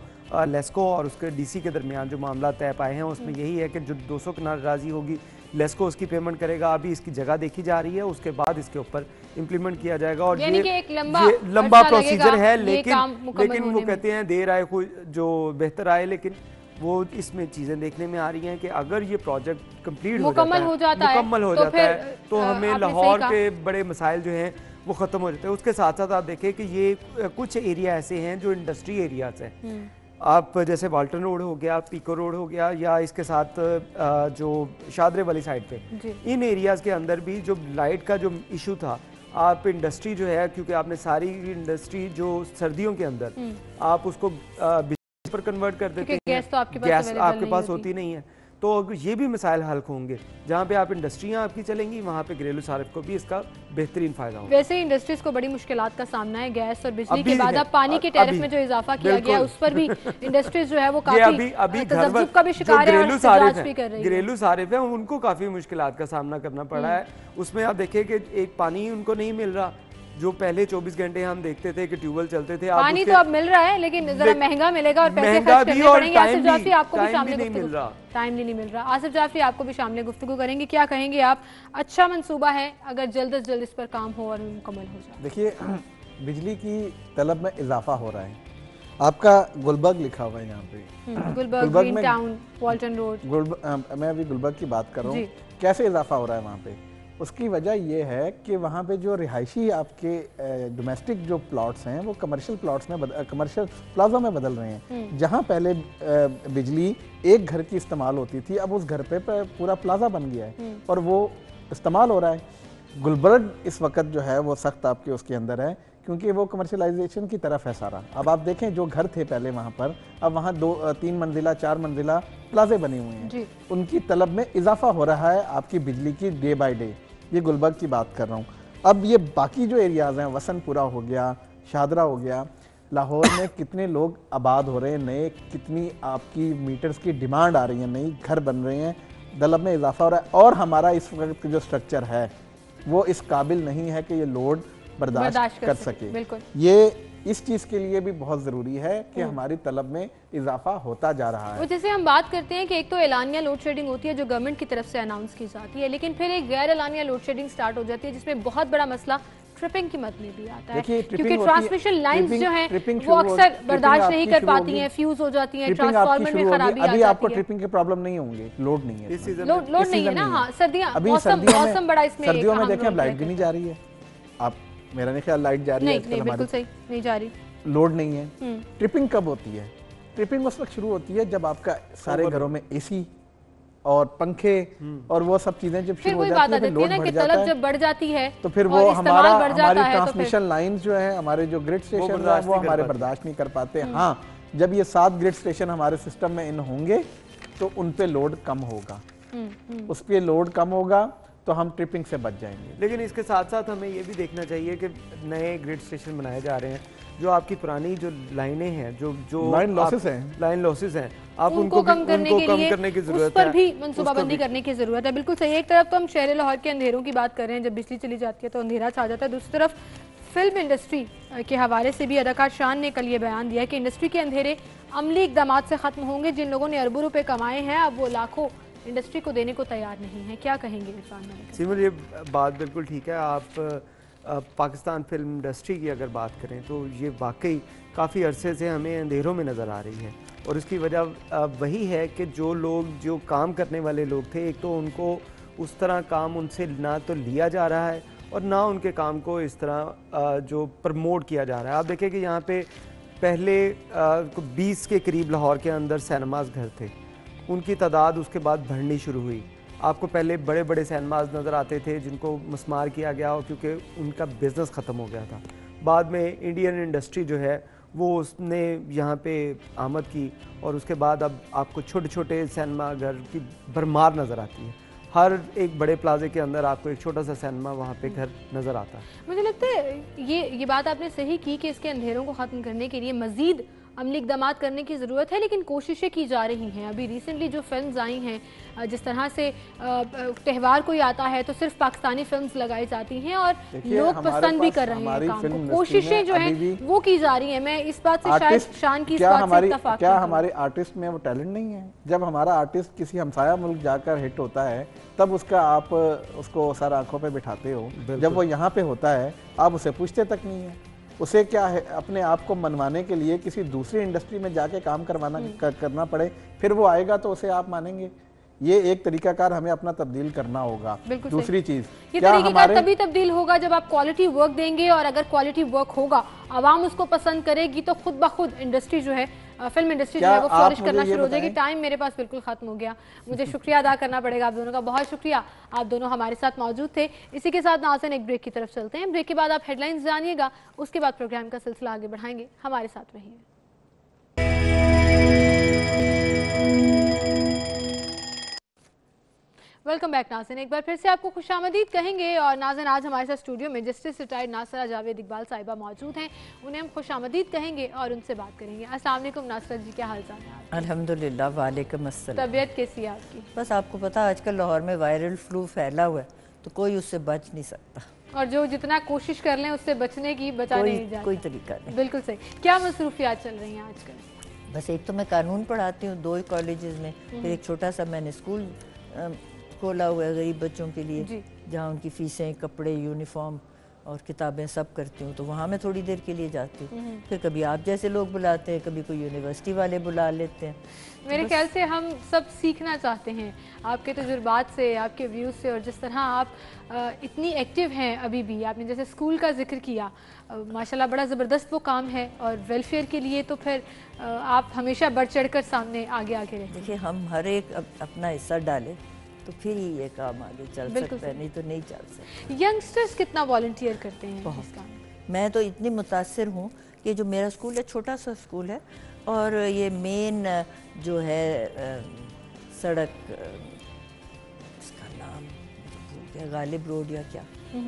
लेस्को और उसके DC के दरमियान जो मामला तय पाए हैं उसमें यही है कि जो 200 कनाल राज़ी होगी लेस्को उसकी पेमेंट करेगा। अभी इसकी जगह देखी जा रही है, उसके बाद इसके ऊपर इम्प्लीमेंट किया जाएगा और यानी कि एक लंबा प्रोसीजर है। लेकिन वो में। कहते हैं देर आए जो बेहतर आए, लेकिन वो इसमें चीज़ें देखने में आ रही हैं कि अगर ये प्रोजेक्ट कंप्लीट मुकम्मल हो जाता है तो हमें लाहौर के बड़े मसाइल जो हैं वो ख़त्म हो जाते हैं। उसके साथ साथ आप देखें कि ये कुछ एरिया ऐसे हैं जो इंडस्ट्री एरियाज हैं, आप जैसे वाल्टन रोड हो गया, पीको रोड हो गया, या इसके साथ जो शादरे वाली साइड पे, इन एरियाज़ के अंदर भी जो लाइट का जो इशू था, आप इंडस्ट्री जो है, क्योंकि आपने सारी इंडस्ट्री जो सर्दियों के अंदर आप उसको बिजली पर कन्वर्ट कर देते हैं, गैस तो आपके पास होती नहीं है, तो ये भी मसाइल हल होंगे। जहाँ पे आप इंडस्ट्रियाँ आपकी चलेंगी वहाँ पे घरेलू सारिफ को भी इसका बेहतरीन फायदा होगा। वैसे इंडस्ट्रीज को बड़ी मुश्किलात का सामना है, गैस और बिजली के बाद अब पानी के टैरिफ में जो इजाफा किया गया उस पर भी इंडस्ट्रीज जो है वो काफी तजज्जुब का भी शिकार है और जांच भी कर रही है। घरेलू सारिफ है उनको काफी मुश्किलात का सामना करना पड़ा है। उसमें आप देखिए कि एक पानी ही उनको नहीं मिल रहा, जो पहले 24 घंटे हम देखते थे कि ट्यूबवेल चलते थे, पानी तो अब मिल रहा है लेकिन जरा महंगा मिलेगा और पैसे खर्च करने पड़ेंगे। आसिफ जाफरी आपको भी शामिल टाइमली नहीं मिल रहा। आसिफ जाफरी आपको भी शामिल गुफ्तगू करेंगे, क्या कहेंगे आप? अच्छा मंसूबा है अगर जल्द से जल्द इस पर काम हो और मुकम्मल हो जाए? देखिए, बिजली की तलब में इजाफा हो रहा है। आपका गुलबर्ग लिखा हुआ है यहाँ पे, Gulberg Green Town, Walton Road. मैं अभी गुलबर्ग की बात कर रहा हूँ, कैसे इजाफा हो रहा है वहाँ पे। उसकी वजह यह है कि वहाँ पे जो रिहायशी आपके डोमेस्टिक जो प्लॉट्स हैं वो कमर्शियल प्लॉट्स में कमर्शियल प्लाजा में बदल रहे हैं। जहाँ पहले बिजली एक घर की इस्तेमाल होती थी, अब उस घर पे पूरा प्लाजा बन गया है और वो इस्तेमाल हो रहा है। गुलबर्ग इस वक्त जो है वो सख्त आपके उसके अंदर है, क्योंकि वो कमर्शलाइजेशन की तरफ है सारा। अब आप देखें जो घर थे पहले वहाँ पर, अब वहाँ 2-3 मंजिला 4 मंजिला प्लाजे बने हुए हैं, उनकी तलब में इजाफा हो रहा है आपकी बिजली की डे बाय डे। ये गुलबर्ग की बात कर रहा हूँ। अब ये बाकी जो एरियाज़ हैं, वसनपुरा हो गया, शादरा हो गया, लाहौर में कितने लोग आबाद हो रहे हैं, नए कितनी आपकी मीटर्स की डिमांड आ रही है, नई घर बन रहे हैं, तलब में इजाफा हो रहा है। और हमारा इस वक्त जो स्ट्रक्चर है वो इस काबिल नहीं है कि ये लोड बर्दाश्त कर सके। ये इस चीज़ के लिए भी बहुत ज़रूरी है कि हमारी तलब में इजाफा होता जा रहा है। वो जैसे हम बात करते हैं कि एक तो एलानिया लोड शेडिंग होती है जो गवर्नमेंट की तरफ से अनाउंस की जाती है, लेकिन फिर एक गैर एलानिया लोड शेडिंग स्टार्ट हो जाती है जिसमें बहुत बड़ा मसला ट्रिपिंग की मद में भी आता है, क्योंकि ट्रांसमिशन लाइंस जो हैं वो अक्सर बर्दाश्त नहीं कर पाती हैं, फ्यूज हो जाती हैं, ट्रांसफार्मर में खराबी आ जाती है। अभी आपको ट्रिपिंग के प्रॉब्लम नहीं होंगे, लोड नहीं है, लोड नहीं है ना। हाँ, सर्दियां मौसम बड़ा इसमें, सर्दियों में देखें लाइट भी नहीं जा रही है। आप, मेरा नहीं ख्याल लाइट जा रही है, नहीं बिल्कुल सही नहीं जा रही, लोड नहीं है। ट्रिपिंग कब होती है? ट्रिपिंग उस वक्त शुरू होती है जब आपका सारे घरों में एसी और पंखे और वो सब चीजें जब शुरू हो जाती है, फिर लोड बढ़ जाता है, जब बढ़ जाती है तो फिर वो हमारी ट्रांसमिशन लाइंस जो है, हमारे जो ग्रिड स्टेशन है वो हमारे बर्दाश्त नहीं कर पाते। हाँ, जब ये 7 ग्रिड स्टेशन हमारे सिस्टम में इन होंगे तो उन पे लोड कम होगा, उस पे लोड कम होगा तो हम ट्रिपिंग से बच जाएंगे। लेकिन इसके साथ साथ हमें ये भी देखना चाहिए कि नए ग्रिड स्टेशन बनाए जा रहे हैं, जो आपकी पुरानी जो लाइनें हैं, जो लाइन लॉसेस हैं, आप उनको कम करने की जरूरत है, उस पर भी मंसूबाबंदी करने की जरूरत है। बिल्कुल सही। एक तरफ तो हम शहर लाहौर के अंधेरों की बात कर रहे हैं, जब बिजली चली जाती है तो अंधेरा छा जाता है, दूसरी तरफ फिल्म इंडस्ट्री के हवाले से भी अदाकार शान ने कल ये बयान दिया कि इंडस्ट्री के अंधेरे अमली इकदाम से खत्म होंगे। जिन लोगों ने अरबों रुपए कमाए हैं अब वो लाखों इंडस्ट्री को देने को तैयार नहीं है। क्या कहेंगे इरफान मलिक? सिमर, ये बात बिल्कुल ठीक है। आप पाकिस्तान फिल्म इंडस्ट्री की अगर बात करें तो ये वाकई काफ़ी अरसे से हमें अंधेरों में नज़र आ रही है, और इसकी वजह वही है कि जो लोग, जो काम करने वाले लोग थे, एक तो उनको उस तरह काम उनसे ना तो लिया जा रहा है और ना उनके काम को इस तरह जो प्रमोट किया जा रहा है। आप देखें कि यहाँ पे पहले 20 के करीब लाहौर के अंदर सिनेमाज घर थे, उनकी तादाद उसके बाद बढ़नी शुरू हुई। आपको पहले बड़े बड़े सिनेमाज नज़र आते थे जिनको मस्मार किया गया हो क्योंकि उनका बिज़नेस ख़त्म हो गया था। बाद में इंडियन इंडस्ट्री जो है वो उसने यहाँ पे आमद की और उसके बाद अब आपको छोटे छोटे सिनेमा घर की भरमार नज़र आती है। हर एक बड़े प्लाजे के अंदर आपको एक छोटा सा सिनेमा वहाँ पे घर नज़र आता है। मुझे लगता है ये बात आपने सही की कि इसके अंधेरों को ख़त्म करने के लिए मज़ीद अमली इक़दाम करने की ज़रूरत है, लेकिन कोशिशें की जा रही हैं। अभी रिसेंटली जो फिल्म्स आई हैं, जिस तरह से त्यौहार कोई आता है तो सिर्फ पाकिस्तानी फिल्म्स लगाई जाती हैं और लोग पसंद भी कर रहे हैं काम को। कोशिशें जो हैं वो की जा रही हैं। मैं इस बात से शायद शान की इस बात से इत्तेफाक क्या हमारे आर्टिस्ट में वो टैलेंट नहीं है? जब हमारा आर्टिस्ट किसी हमसाया मुल्क जाकर हिट होता है तब उसका आप उसको सर आंखों पे बिठाते हो, जब वो यहाँ पे होता है आप उसे पूछते तक नहीं है। उसे क्या है, अपने आप को मनवाने के लिए किसी दूसरी इंडस्ट्री में जाके काम करना पड़े, फिर वो आएगा तो उसे आप मानेंगे। ये एक तरीकाकार हमें अपना तब्दील करना होगा। दूसरी चीज, ये तरीकाकार तभी तब्दील होगा जब आप क्वालिटी वर्क देंगे, और अगर क्वालिटी वर्क होगा, आवाम उसको पसंद करेगी, तो खुद ब खुद इंडस्ट्री जो है, फिल्म इंडस्ट्री जो है वो फ्लोरिश करना शुरू हो जाएगी। टाइम मेरे पास बिल्कुल खत्म हो गया, मुझे शुक्रिया अदा करना पड़ेगा आप दोनों का। बहुत शुक्रिया, आप दोनों हमारे साथ मौजूद थे। इसी के साथ नाज़रीन एक ब्रेक की तरफ चलते हैं। ब्रेक के बाद आप हेडलाइंस जानिएगा, उसके बाद प्रोग्राम का सिलसिला आगे बढ़ाएंगे। हमारे साथ रहिए। वेलकम बैक नाज़रीन, एक बार फिर से आपको खुशामदीद कहेंगे। और नाज़रीन, आज हमारे साथ स्टूडियो में जस्टिस रिटायर्ड नासरा जावेद इकबाल साहिबा मौजूद हैं, उन्हें हम खुशामदीद कहेंगे और उनसे बात करेंगे। अस्सलाम वालेकुम नासरा जी, क्या हाल चाल है? अल्हम्दुलिल्लाह, वालेकुम अस्सलाम। तबीयत कैसी है आपकी? बस आपको पता है आजकल लाहौर में वायरल फ्लू फैला हुआ है, तो कोई उससे बच नहीं सकता, और जो जितना कोशिश कर लें उससे बचने की बचा नहीं जाता। कोई तरीका नहीं। बिल्कुल सही। क्या मसरूफियात चल रही हैं आजकल? बस एक तो मैं कानून पढ़ाती हूँ 2 कॉलेजेस में, फिर एक छोटा सा मैंने स्कूल खोला हुआ है गरीब बच्चों के लिए, जहाँ उनकी फीसें, कपड़े, यूनिफॉर्म और किताबें सब करती हूँ। तो वहाँ मैं थोड़ी देर के लिए जाती हूँ, फिर कभी आप जैसे लोग बुलाते हैं, कभी कोई यूनिवर्सिटी वाले बुला लेते हैं। मेरे ख्याल से हम सब सीखना चाहते हैं आपके तजुर्बात से, आपके व्यूज़ से, और जिस तरह आप इतनी एक्टिव हैं अभी भी। आपने जैसे स्कूल का जिक्र किया, माशाल्लाह बड़ा ज़बरदस्त वो काम है, और वेलफेयर के लिए तो फिर आप हमेशा बढ़ चढ़ कर सामने आगे आगे रहते हैं। देखिए, हम हर एक अपना हिस्सा डालें तो फिर ही ये काम आगे चल सकता है, नहीं तो नहीं चल सकता। यंगस्टर्स कितना वॉलंटियर करते हैं इस काम में? मैं तो इतनी मुतासिर हूँ कि जो मेरा स्कूल है, छोटा सा स्कूल है, और ये मेन जो है सड़क, इसका नाम भूल गया, गालिब रोड या क्या,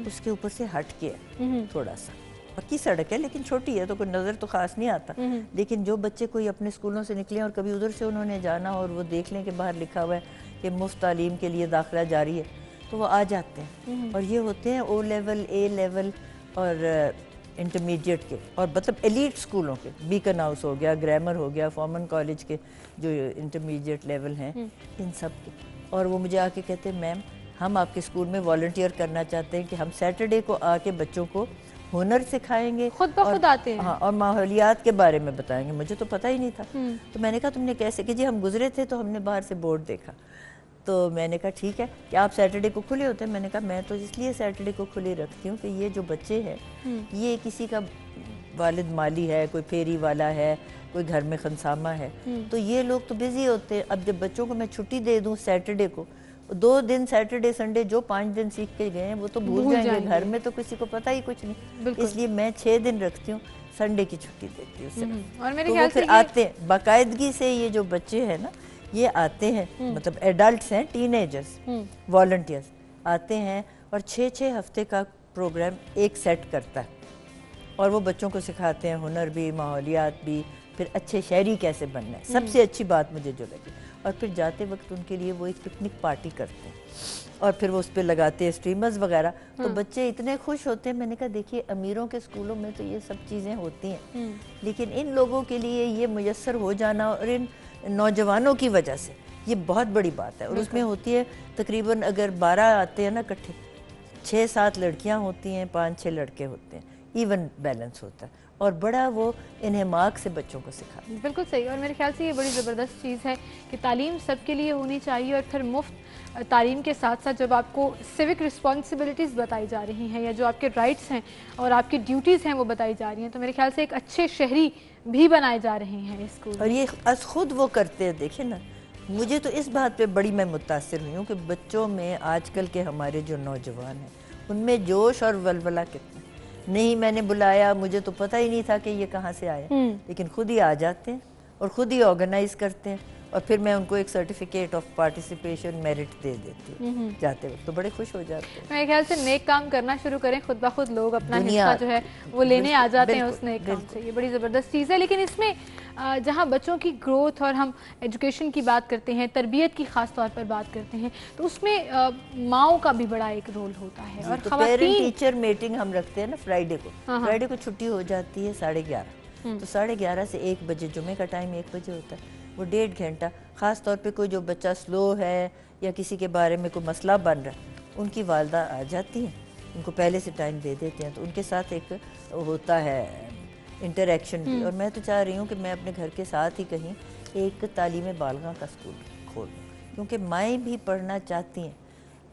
उसके ऊपर से हट के है थोड़ा सा। पक्की सड़क है लेकिन छोटी है, तो कोई नज़र तो खास नहीं आता। लेकिन जो बच्चे कोई अपने स्कूलों से निकले और कभी उधर से उन्होंने जाना और वो देख लें कि बाहर लिखा हुआ है कि मुफ्त तालीम के लिए दाखिला जारी है, तो वो आ जाते हैं। और ये होते हैं O लेवल, A लेवल और इंटरमीडिएट के, और मतलब एलीट स्कूलों के, बीकन हाउस हो गया, ग्रामर हो गया, फॉर्मन कॉलेज के जो इंटरमीडिएट लेवल हैं, इन सब के। और वो मुझे आके कहते हैं, मैम हम आपके स्कूल में वॉलंटियर करना चाहते हैं कि हम सैटरडे को आके बच्चों को हुनर सिखाएंगे, खुद ब खुद आते हैं। हाँ, और माहौलियात के बारे में बताएंगे। मुझे तो पता ही नहीं था। तो मैंने कहा तुमने कैसे? कि जी हम गुजरे थे तो हमने बाहर से बोर्ड देखा। तो मैंने कहा ठीक है, कि आप सैटरडे को खुले होते हैं? मैंने कहा मैं तो इसलिए सैटरडे को खुले रखती हूँ कि ये जो बच्चे हैं, ये किसी का वालिद माली है, कोई फेरी वाला है, कोई घर में खनसामा है, तो ये लोग तो बिजी होते हैं। अब जब बच्चों को मैं छुट्टी दे दूँ सैटरडे को, 2 दिन सैटरडे संडे जो 5 दिन सीख के गए हैं वो तो भूल जाएंगे। घर में तो किसी को पता ही कुछ नहीं, इसलिए मैं 6 दिन रखती हूँ, संडे की छुट्टी देती हूँ। और मेरे तो ख्याल फिर से आते हैं बाकायदगी से, ये जो बच्चे हैं ना, ये आते हैं, मतलब एडल्ट्स हैं, टीनेजर्स, वॉलंटियर्स आते हैं, और 6-6 हफ्ते का प्रोग्राम एक सेट करता है, और वो बच्चों को सिखाते हैं हुनर भी, माहौलियात भी, फिर अच्छे शहरी कैसे बनना है। सबसे अच्छी बात मुझे जो लगी, और फिर जाते वक्त उनके लिए वो एक पिकनिक पार्टी करते हैं, और फिर वो उस पर लगाते हैं स्ट्रीमर्स वगैरह, तो बच्चे इतने खुश होते हैं। मैंने कहा देखिए, अमीरों के स्कूलों में तो ये सब चीज़ें होती हैं, लेकिन इन लोगों के लिए ये मुयस्सर हो जाना, और इन नौजवानों की वजह से ये बहुत बड़ी बात है। और उसमें होती है तकरीबन, अगर 12 आते हैं ना इकट्ठे, 6-7 लड़कियाँ होती हैं, 5-6 लड़के होते हैं, इवन बैलेंस होता है, और बड़ा वो इन्हेमाक से बच्चों को सिखाते हैं। बिल्कुल सही। और मेरे ख्याल से ये बड़ी ज़बरदस्त चीज़ है कि तालीम सबके लिए होनी चाहिए, और फिर मुफ्त तालीम के साथ साथ जब आपको सिविक रिस्पॉन्सिबिलिटीज़ बताई जा रही हैं, या जो आपके राइट्स हैं और आपकी ड्यूटीज़ हैं वो बताई जा रही हैं, तो मेरे ख्याल से एक अच्छे शहरी भी बनाए जा रहे हैं इस स्कूल। और ये खुद वो करते हैं। देखिए ना, मुझे तो इस बात पे बड़ी मैं मुतासिर हुई हूँ कि बच्चों में आजकल के हमारे जो नौजवान हैं, उनमें जोश और वलवला कितना। नहीं मैंने बुलाया, मुझे तो पता ही नहीं था कि ये कहाँ से आया, लेकिन खुद ही आ जाते हैं और खुद ही ऑर्गेनाइज करते हैं, और फिर मैं उनको एक सर्टिफिकेट ऑफ पार्टिसिपेशन मेरिट दे देती हूँ जाते वक्त, तो बड़े खुश हो जाते हैं। मेरे ख्याल से नेक काम करना शुरू करें, खुद ब खुद लोग अपना दुनिया हिस्सा जो है वो लेने आ जाते हैं उस नेक काम बिल्कुल। से। ये बड़ी ज़बरदस्त चीज़ है। लेकिन इसमें जहाँ बच्चों की ग्रोथ और हम एजुकेशन की बात करते हैं, तरबियत की ख़ास तौर पर बात करते हैं, तो उसमें माओ का भी बड़ा एक रोल होता है। और तो पेरेंट टीचर मीटिंग हम रखते हैं ना फ्राइडे को, फ्राइडे को छुट्टी हो जाती है 11:30, तो 11:30 से 1 बजे, जुमे का टाइम 1 बजे होता है, वो 1.5 घंटा ख़ास तौर पे कोई जो बच्चा स्लो है या किसी के बारे में कोई मसला बन रहा है, उनकी वालदा आ जाती हैं, उनको पहले से टाइम दे देते हैं, तो उनके साथ एक होता है इंटरेक्शन भी। और मैं तो चाह रही हूँ कि मैं अपने घर के साथ ही कहीं एक तालीम बालगा का स्कूल खोलूँ, क्योंकि माएँ भी पढ़ना चाहती हैं,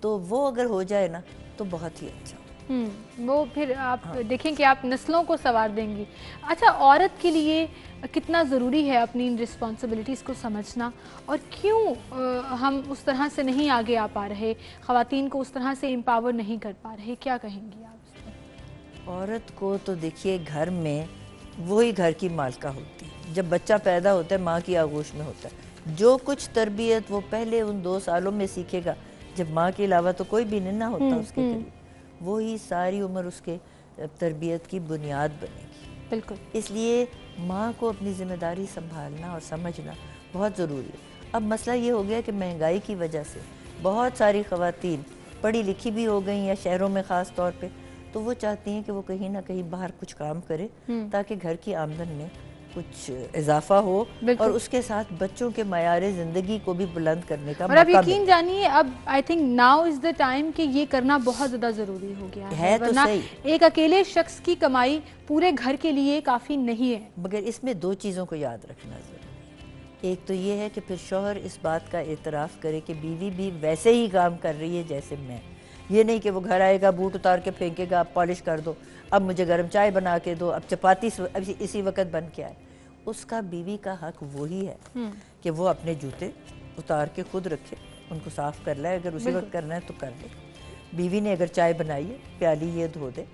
तो वो अगर हो जाए ना तो बहुत ही अच्छा। वो फिर आप देखें कि आप नस्लों को संवार देंगी। अच्छा, औरत के लिए कितना ज़रूरी है अपनी इन रिस्पॉन्सिबिलिटीज़ को समझना, और क्यों हम उस तरह से नहीं आगे आ पा रहे, ख़वातीन को उस तरह से एम्पावर नहीं कर पा रहे, क्या कहेंगी आप इस पर? औरत को तो देखिए घर में वही घर की मालका होती है। जब बच्चा पैदा होता है माँ की आगोश में होता है, जो कुछ तरबियत वो पहले उन 2 सालों में सीखेगा, जब माँ के अलावा तो कोई भी नहीं ना होता उसके करीब, वो ही सारी उम्र उसके तरबियत की बुनियाद बनेगी। बिल्कुल। इसलिए माँ को अपनी ज़िम्मेदारी संभालना और समझना बहुत ज़रूरी है। अब मसला ये हो गया कि महंगाई की वजह से बहुत सारी ख़वातीन पढ़ी लिखी भी हो गई या शहरों में ख़ास तौर पे, तो वो चाहती हैं कि वो कहीं ना कहीं बाहर कुछ काम करे ताकि घर की आमदन में कुछ इजाफा हो और उसके साथ बच्चों के मयारे ज़िंदगी को भी बुलंद करने का और अब यकीन जानिए, अब I think now is the time कि ये करना बहुत ज़्यादा ज़रूरी हो गया है, तो सही। एक अकेले शख्स की कमाई पूरे घर के लिए काफ़ी नहीं है। मगर इसमें 2 चीज़ों को याद रखना ज़रूरी है। एक तो ये है कि फिर शौहर इस बात का एतराफ़ करे कि बीवी भी वैसे ही काम कर रही है जैसे मैं। ये नहीं कि वो घर आएगा, बूट उतार के फेंकेगा, अब पॉलिश कर दो, अब मुझे गर्म चाय बना के दो, अब चपाती इसी वक्त बन के आए। उसका बीवी का हक वही है कि वो अपने जूते उतार के खुद रखे, उनको साफ़ कर ले, अगर उसी वक्त करना है तो कर ले। बीवी ने अगर चाय बनाई है, प्याली ये धो दे,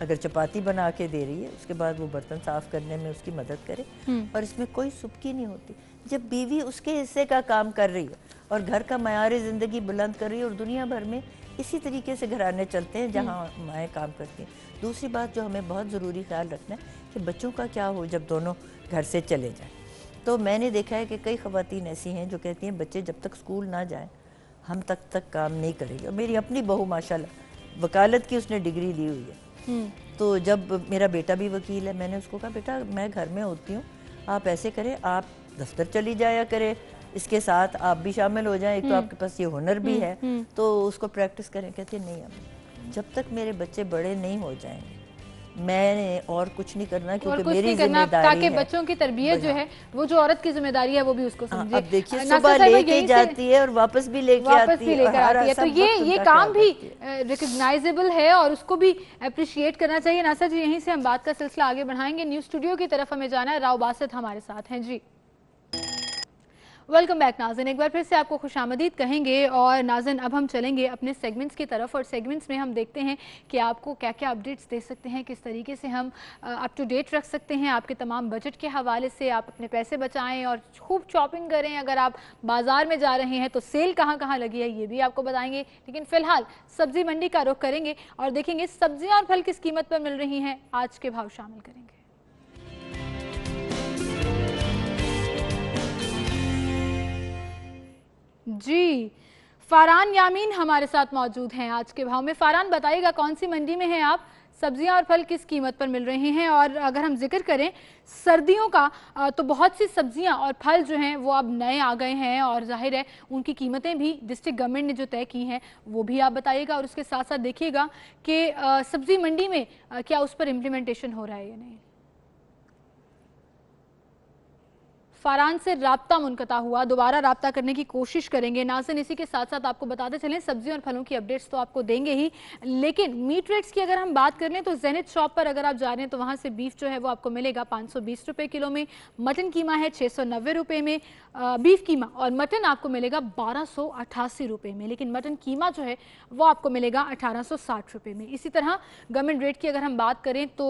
अगर चपाती बना के दे रही है उसके बाद वो बर्तन साफ़ करने में उसकी मदद करे, और इसमें कोई सुबकी नहीं होती। जब बीवी उसके हिस्से का काम कर रही है और घर का मयार ज़िंदगी बुलंद कर रही है, और दुनिया भर में इसी तरीके से घराने चलते हैं जहाँ माएँ काम करती हैं। दूसरी बात जो हमें बहुत ज़रूरी ख्याल रखना है कि बच्चों का क्या हो जब दोनों घर से चले जाएं। तो मैंने देखा है कि कई ख़वातीन ऐसी हैं जो कहती हैं बच्चे जब तक स्कूल ना जाएं हम तक काम नहीं करेंगे। और मेरी अपनी बहू माशाल्लाह वकालत की उसने डिग्री ली हुई है, तो जब मेरा बेटा भी वकील है, मैंने उसको कहा बेटा मैं घर में होती हूँ, आप ऐसे करें आप दफ्तर चली जाया करें, इसके साथ आप भी शामिल हो जाएं, एक तो आपके पास ये हुनर भी है तो उसको प्रैक्टिस करें। कहते नहीं अब जब तक मेरे बच्चे बड़े नहीं हो जाएंगे मैंने और कुछ नहीं करना, क्योंकि मेरी जिम्मेदारी ताकि बच्चों की तरबियत जो है वो जो औरत की जिम्मेदारी है वो भी उसको समझे। अब देखिए सुबह लेके जाती है और वापस भी लेके आती है, तो ये काम भी रिकग्नाइजेबल है और उसको भी अप्रिशिएट करना चाहिए। नासिर जी, यहीं से हम बात का सिलसिला आगे बढ़ाएंगे, न्यूज़ स्टूडियो की तरफ हमें जाना है, राव बासित हमारे साथ हैं जी। वेलकम बैक नाज़िन, एक बार फिर से आपको खुशामदीद कहेंगे। और नाज़िन अब हम चलेंगे अपने सेगमेंट्स की तरफ, और सेगमेंट्स में हम देखते हैं कि आपको क्या क्या अपडेट्स दे सकते हैं, किस तरीके से हम अप टू डेट रख सकते हैं आपके तमाम बजट के हवाले से। आप अपने पैसे बचाएं और खूब शॉपिंग करें। अगर आप बाज़ार में जा रहे हैं तो सेल कहाँ कहाँ लगी है ये भी आपको बताएंगे। लेकिन फ़िलहाल सब्ज़ी मंडी का रुख करेंगे और देखेंगे सब्जियाँ और फल किस कीमत पर मिल रही हैं, आज के भाव शामिल करेंगे। जी, फ़ारान यामीन हमारे साथ मौजूद हैं आज के भाव में। फ़ारान, बताइएगा कौन सी मंडी में हैं आप, सब्जियां और फल किस कीमत पर मिल रहे हैं? और अगर हम जिक्र करें सर्दियों का तो बहुत सी सब्जियां और फल जो हैं वो अब नए आ गए हैं और जाहिर है उनकी कीमतें भी डिस्ट्रिक्ट गवर्नमेंट ने जो तय की हैं वो भी आप बताइएगा। और उसके साथ साथ देखिएगा कि सब्जी मंडी में क्या उस पर इम्प्लीमेंटेशन हो रहा है या नहीं। फ़ारान से राब्ता मुनक़ता हुआ, दोबारा राब्ता करने की कोशिश करेंगे। नाज़िन, इसी के साथ साथ आपको बताते चलें सब्जियों और फलों की अपडेट्स तो आपको देंगे ही, लेकिन मीट रेट्स की अगर हम बात कर लें तो ज़ेनिथ शॉप पर अगर आप जा रहे हैं तो वहाँ से बीफ जो है वो आपको मिलेगा 520 रुपये किलो में, मटन कीमा है 690 रुपये में, बीफ कीमा और मटन आपको मिलेगा 1288 रुपये में, लेकिन मटन कीमा जो है वो आपको मिलेगा 1860 रुपये में। इसी तरह गवर्नमेंट रेट की अगर हम बात करें तो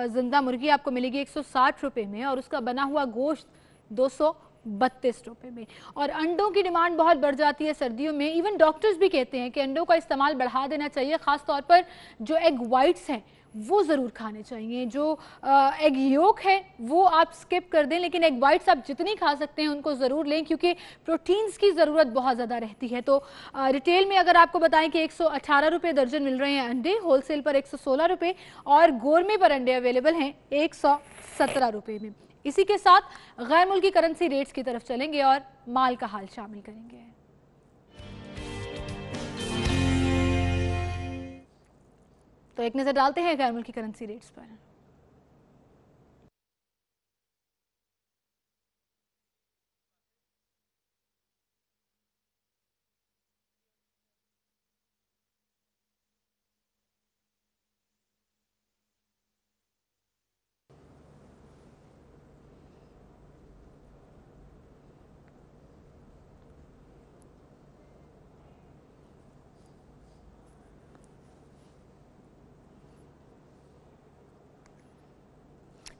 जिंदा मुर्गी आपको मिलेगी 160 रुपये में और उसका बना हुआ गोश्त 200 ₹32 में। और अंडों की डिमांड बहुत बढ़ जाती है सर्दियों में। इवन डॉक्टर्स भी कहते हैं कि अंडों का इस्तेमाल बढ़ा देना चाहिए, ख़ास तौर पर जो एग वाइट्स हैं वो ज़रूर खाने चाहिए। जो एग योक है वो आप स्किप कर दें, लेकिन एग वाइट्स आप जितनी खा सकते हैं उनको ज़रूर लें, क्योंकि प्रोटीन्स की ज़रूरत बहुत ज़्यादा रहती है। तो रिटेल में अगर आपको बताएं कि ₹118 दर्जन मिल रहे हैं अंडे, होलसेल पर ₹116 और गोरमे पर अंडे अवेलेबल हैं ₹117 में। इसी के साथ गैर मुल्की करेंसी रेट्स की तरफ चलेंगे और माल का हाल शामिल करेंगे। तो एक नजर डालते हैं गैर मुल्की करेंसी रेट्स पर।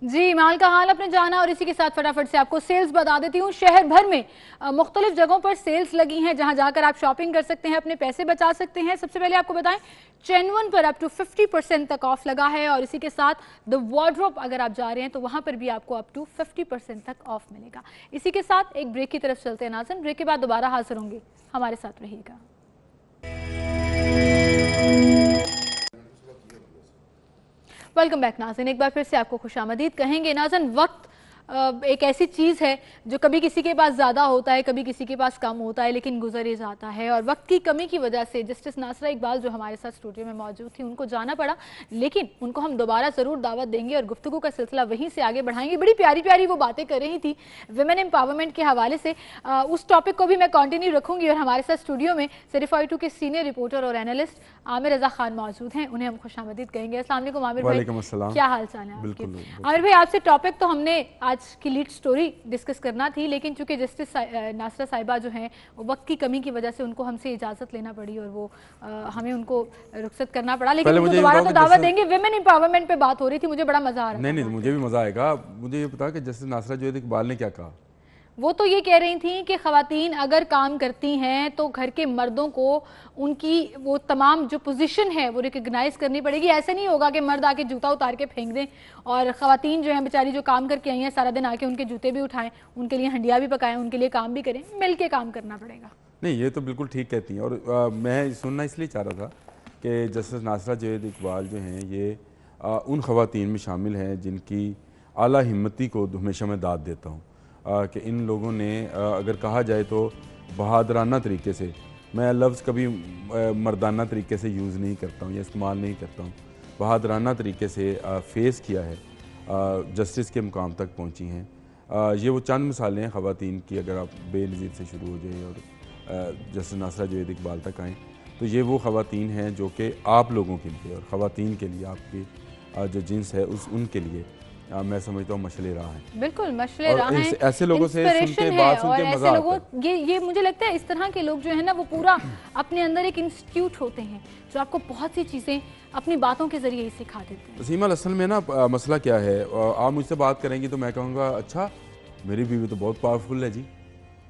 जी, माल का हाल आपने जाना और इसी के साथ फटाफट से आपको सेल्स बता देती हूँ। शहर भर में मुख्तलिफ जगहों पर सेल्स लगी हैं, जहां जाकर आप शॉपिंग कर सकते हैं, अपने पैसे बचा सकते हैं। सबसे पहले आपको बताएं, चेनवन पर अप टू 50% तक ऑफ लगा है और इसी के साथ द वार्डरोब अगर आप जा रहे हैं तो वहां पर भी आपको अप टू 50% तक ऑफ मिलेगा। इसी के साथ एक ब्रेक की तरफ चलते हैं नाज़रीन, ब्रेक के बाद दोबारा हाजिर होंगे, हमारे साथ रहिएगा। वेलकम बैक नाज़रीन, एक बार फिर से आपको खुशामदीद कहेंगे। नाज़रीन, वक्त एक ऐसी चीज़ है जो कभी किसी के पास ज़्यादा होता है, कभी किसी के पास कम होता है, लेकिन गुजर ही जाता है। और वक्त की कमी की वजह से जस्टिस नासरा इकबाल जो हमारे साथ स्टूडियो में मौजूद थी उनको जाना पड़ा, लेकिन उनको हम दोबारा ज़रूर दावत देंगे और गुफ्तगू का सिलसिला वहीं से आगे बढ़ाएंगे। बड़ी प्यारी प्यारी वो बातें कर रही थी वुमेन एम्पावरमेंट के हवाले से, उस टॉपिक को भी मैं कंटिन्यू रखूँगी। और हमारे साथ स्टूडियो में सर्टिफाइड 2 के सीनियर रिपोर्टर और एनालिस्ट आमिर रज़ा खान मौजूद हैं, उन्हें हम खुशामदीद कहेंगे। अस्सलाम वालेकुम आमिर भाई, क्या हाल चाल है आपके? आमिर भाई, आपसे टॉपिक तो हमने आज की लीड स्टोरी डिस्कस करना थी, लेकिन चूंकि जस्टिस नासरा साहिबा जो हैं वो वक्त की कमी की वजह से उनको हमसे इजाज़त लेना पड़ी और वो हमें उनको रुखसत करना पड़ा, लेकिन उनको दोबारा तो दावत देंगे। वुमेन एम्पावरमेंट पे बात हो रही थी, मुझे बड़ा मजा आ रहा था। नहीं, मुझे भी मजा आएगा। मुझे ये पता कि जस्टिस नासरा जवेद इकबाल ने क्या कहा। वो तो ये कह रही थी कि ख़वातीन अगर काम करती हैं तो घर के मर्दों को उनकी वो तमाम जो पोजीशन है वो रिकग्नाइज करनी पड़ेगी। ऐसा नहीं होगा कि मर्द आके जूता उतार के फेंक दें और ख़वातीन जो हैं बेचारी जो काम करके आई हैं सारा दिन आके उनके जूते भी उठाएं, उनके लिए हंडिया भी पकाएं, उनके लिए काम भी करें। मिल के काम करना पड़ेगा। नहीं, ये तो बिल्कुल ठीक कहती हैं। और मैं सुनना इसलिए चाह रहा था कि जस्टिस नासरा जवेद इकबाल जो हैं ये उन ख़वातीन में शामिल हैं जिनकी आला हिम्मती को हमेशा मैं दाद देता हूँ कि इन लोगों ने अगर कहा जाए तो बहादराना तरीके से, मैं लफ्ज़ कभी मर्दाना तरीके से यूज़ नहीं करता हूँ या इस्तेमाल नहीं करता हूँ, बहादराना तरीके से फेस किया है, जस्टिस के मुकाम तक पहुँची हैं। ये वो चंद मिसालें हैं ख़वातीन की। अगर आप बेनज़ीर से शुरू हो जाए और जस्टिस नासरा जवेद इकबाल तक आएँ तो ये वो ख़वातीन हैं जो कि आप लोगों के लिए और ख़वातीन के लिए, आपकी जो जिन्स है उनके लिए मैं समझता हूँ मशले राह है। बिल्कुल मशले राह हैं। ऐसे लोगों से सुन के बात सुन के मजा आता है। ये मुझे लगता है इस तरह के लोग जो है ना वो पूरा अपने अंदर एक इंस्टीट्यूट होते हैं जो आपको बहुत सी चीज़ें अपनी बातों के जरिए ही सिखा देते हैं। सीमा, असल में ना मसला क्या है, आप मुझसे बात करेंगी तो मैं कहूँगा अच्छा मेरी बीवी तो बहुत पावरफुल है जी,